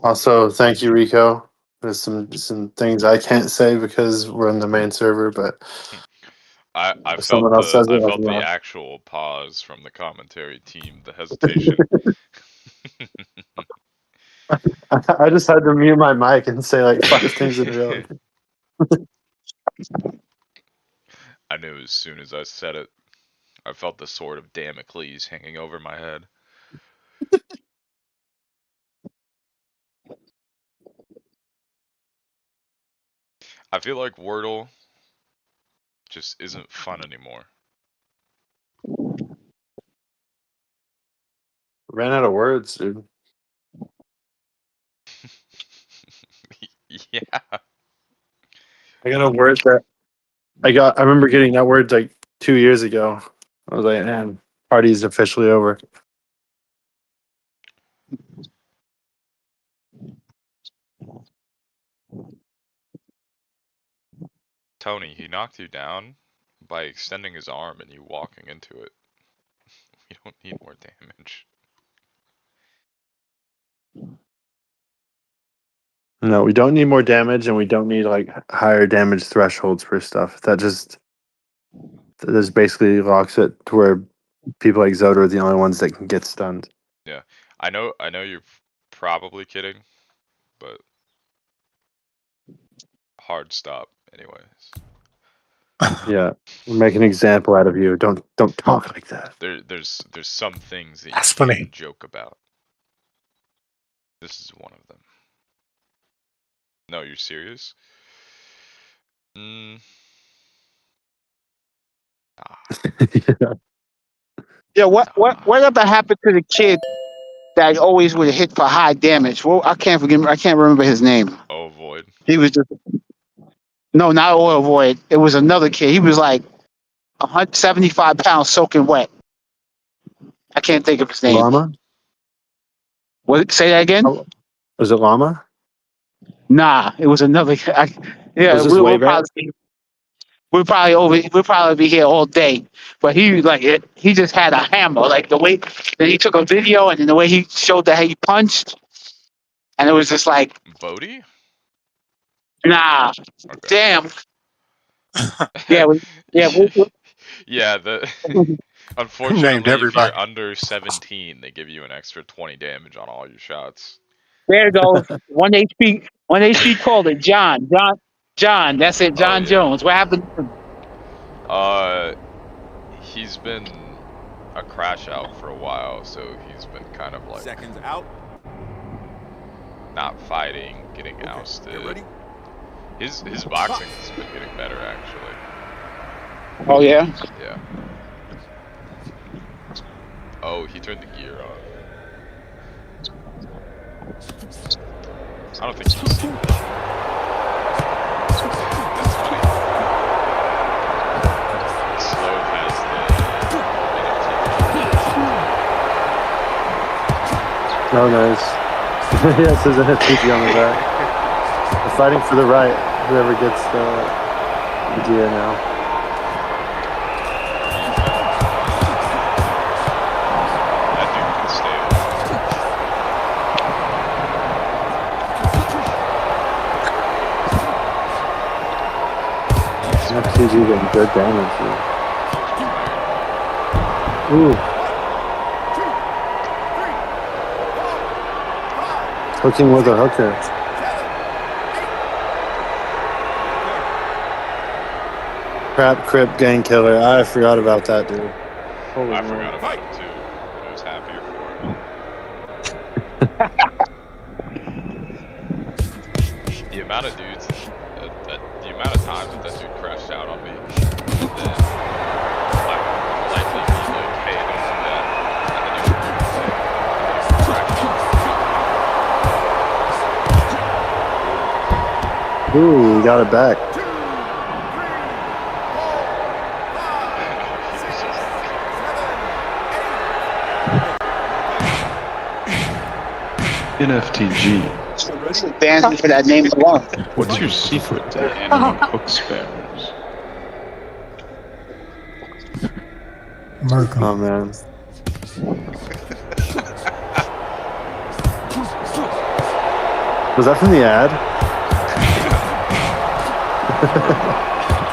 Also, thank you, Rico. There's some things I can't say because we're on the main server, but I if felt someone else says it, I I'll felt be the on. actual pause from the commentary team, the hesitation. I just had to mute my mic and say like 5 things in a row. I knew as soon as I said it. I felt the sword of Damocles hanging over my head. I feel like Wordle just isn't fun anymore. Ran out of words, dude. Yeah. I got a word that I remember getting that word like 2 years ago. I was like, man, party's officially over. Tony, he knocked you down by extending his arm and you walking into it. You don't need more damage. No, we don't need more damage, and we don't need like higher damage thresholds for stuff. That just basically locks it to where people like Zoda are the only ones that can get stunned. I know you're probably kidding, but hard stop anyways. Yeah, we'll make an example out of you. Don't talk like that. There's some things that That's you can't funny. joke about. This is one of them. No, you're serious? Nah. Yeah. Yeah, whatever happened to the kid that always would hit for high damage? Well, I can't remember his name. Oh, Void. He was just no, not Oil Void. It was another kid. He was like 175 pounds soaking wet. I can't think of his name. Llama? What? Say that again? Oh, was it Llama? Nah, it was another. Yeah, Was this we'll Wayback? we'll probably be here all day. But he just had a hammer, like the way that he took a video and then the way he showed that he punched, and it was just like, Bodhi? nah, Okay. damn. Yeah, Yeah, the Named unfortunately, if everybody. you're under 17, they give you an extra 20 damage on all your shots. there it goes. 1 HP called it. John. That's it. John yeah. Jones. What happened? He's been a crash out for a while, so he's been kind of like Seconds out. not fighting, getting Okay, ousted. get ready. His boxing has been getting better actually. Oh yeah. Yeah. Oh, he turned the gear on. I don't think he's. That's funny. Slow has the Oh, nice. Yeah, it says NFTG on the back. They're fighting for the right. Whoever gets the idea now. That dude can stay NFTG getting good damage here. Ooh. Hooking with a hooker. Crap, Crip, Gang Killer. I forgot about that, dude. Holy I moly. forgot about him too. I was happier for him. The amount of dudes, the amount of times that dude crashed out on me, and then like politely be like, "Hey, don't do that," and then he would crash out. Ooh, we got it back. 2, 3, 4, 5, 6, 7, 8. NFTG, Dancing for that name alone. what's your secret to handling cook spammers? Oh, man. Was that from the ad?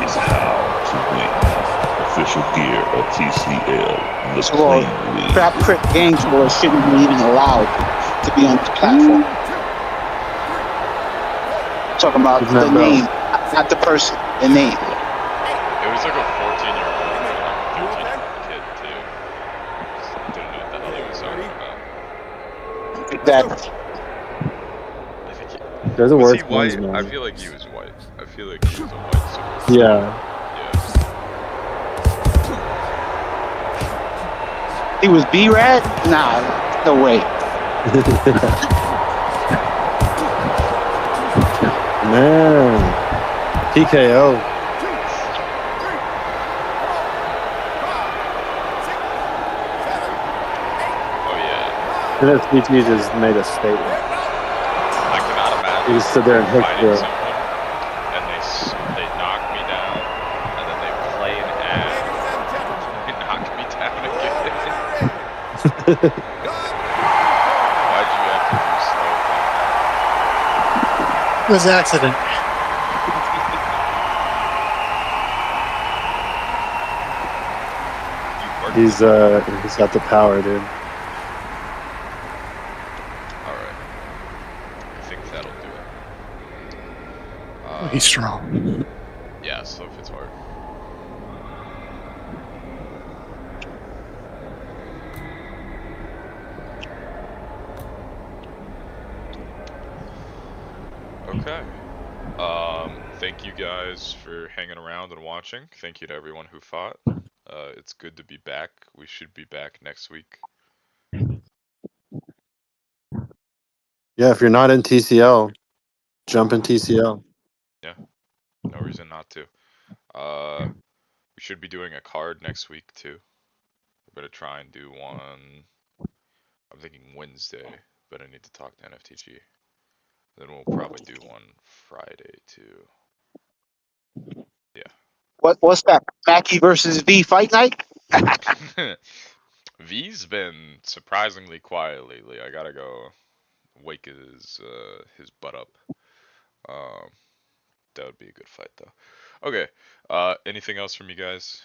Is how to win. Official gear of TCL. The Well, clean league. Crap Crit Gang Killer shouldn't be even allowed to be on this platform. Talking about Isn't that the bad? name, not the person, the name. It was like a 14-year-old and like a 13-year-old kid too. Just didn't know what the hell he was talking about. Exactly. I think he, They're the was he worst ones, white? man. I feel like he was white. I feel like he was a white super. Yeah. Yeah. He was B-Rad? Nah, no way. Man. TKO. Oh yeah. NFTG just made a statement. I cannot imagine. He just stood there and hooked fighting the. someone, and they knock me down, and then they play an ad, and knock me down again. Why'd you have to do slow? It was an accident. He's got the power, dude. Alright. I think that'll do it. He's strong. Yeah, slow fits hard. Okay. Thank you guys for hanging around and watching. Thank you to everyone who fought. It's good to be back. We should be back next week. Yeah, if you're not in TCL, jump in TCL. No reason not to. We should be doing a card next week too. We're gonna try and do one. I'm thinking Wednesday, but I need to talk to NFTG. Then we'll probably do one Friday too. What's that? Mackie versus V fight night? V's been surprisingly quiet lately. I gotta go wake his butt up. That would be a good fight though. Okay. Anything else from you guys?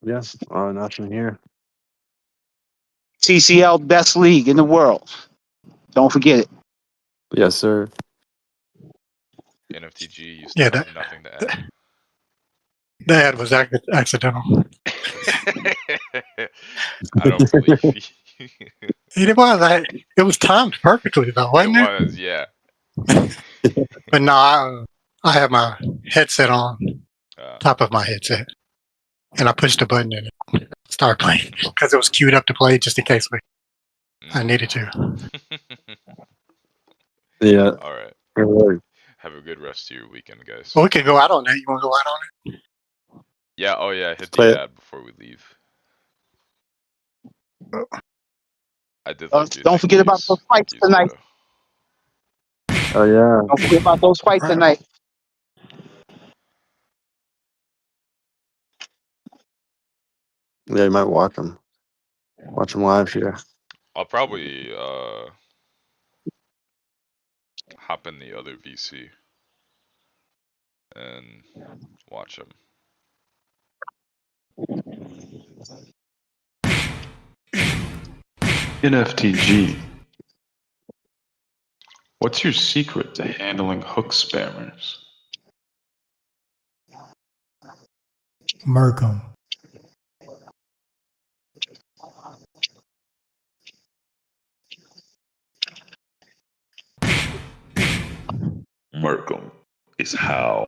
Yes. Nothing here. TCL best league in the world. Don't forget it. Yes, sir. NFTG, you Yeah, still have nothing to add. That was accidental. I don't believe you. It was. It was timed perfectly, though, wasn't it? It was, yeah. But no, I have my headset on top of my headset, and I pushed the button and it started playing because it was queued up to play just in case I needed to. Yeah. All right. Really. Have a good rest of your weekend, guys. Well, we could go out on that. You want to go out on it? Yeah. Oh, yeah. Hit Play it. the ad before we leave. I did. love you. Don't Thank forget about yous. those fights Thank yous, tonight. Zoto. Oh yeah. Don't forget about those fights tonight. Yeah, you might watch them. Watch them live here. I'll probably hop in the other VC and watch them. NFTG. What's your secret to handling hook spammers? Merkham. Merkham is how.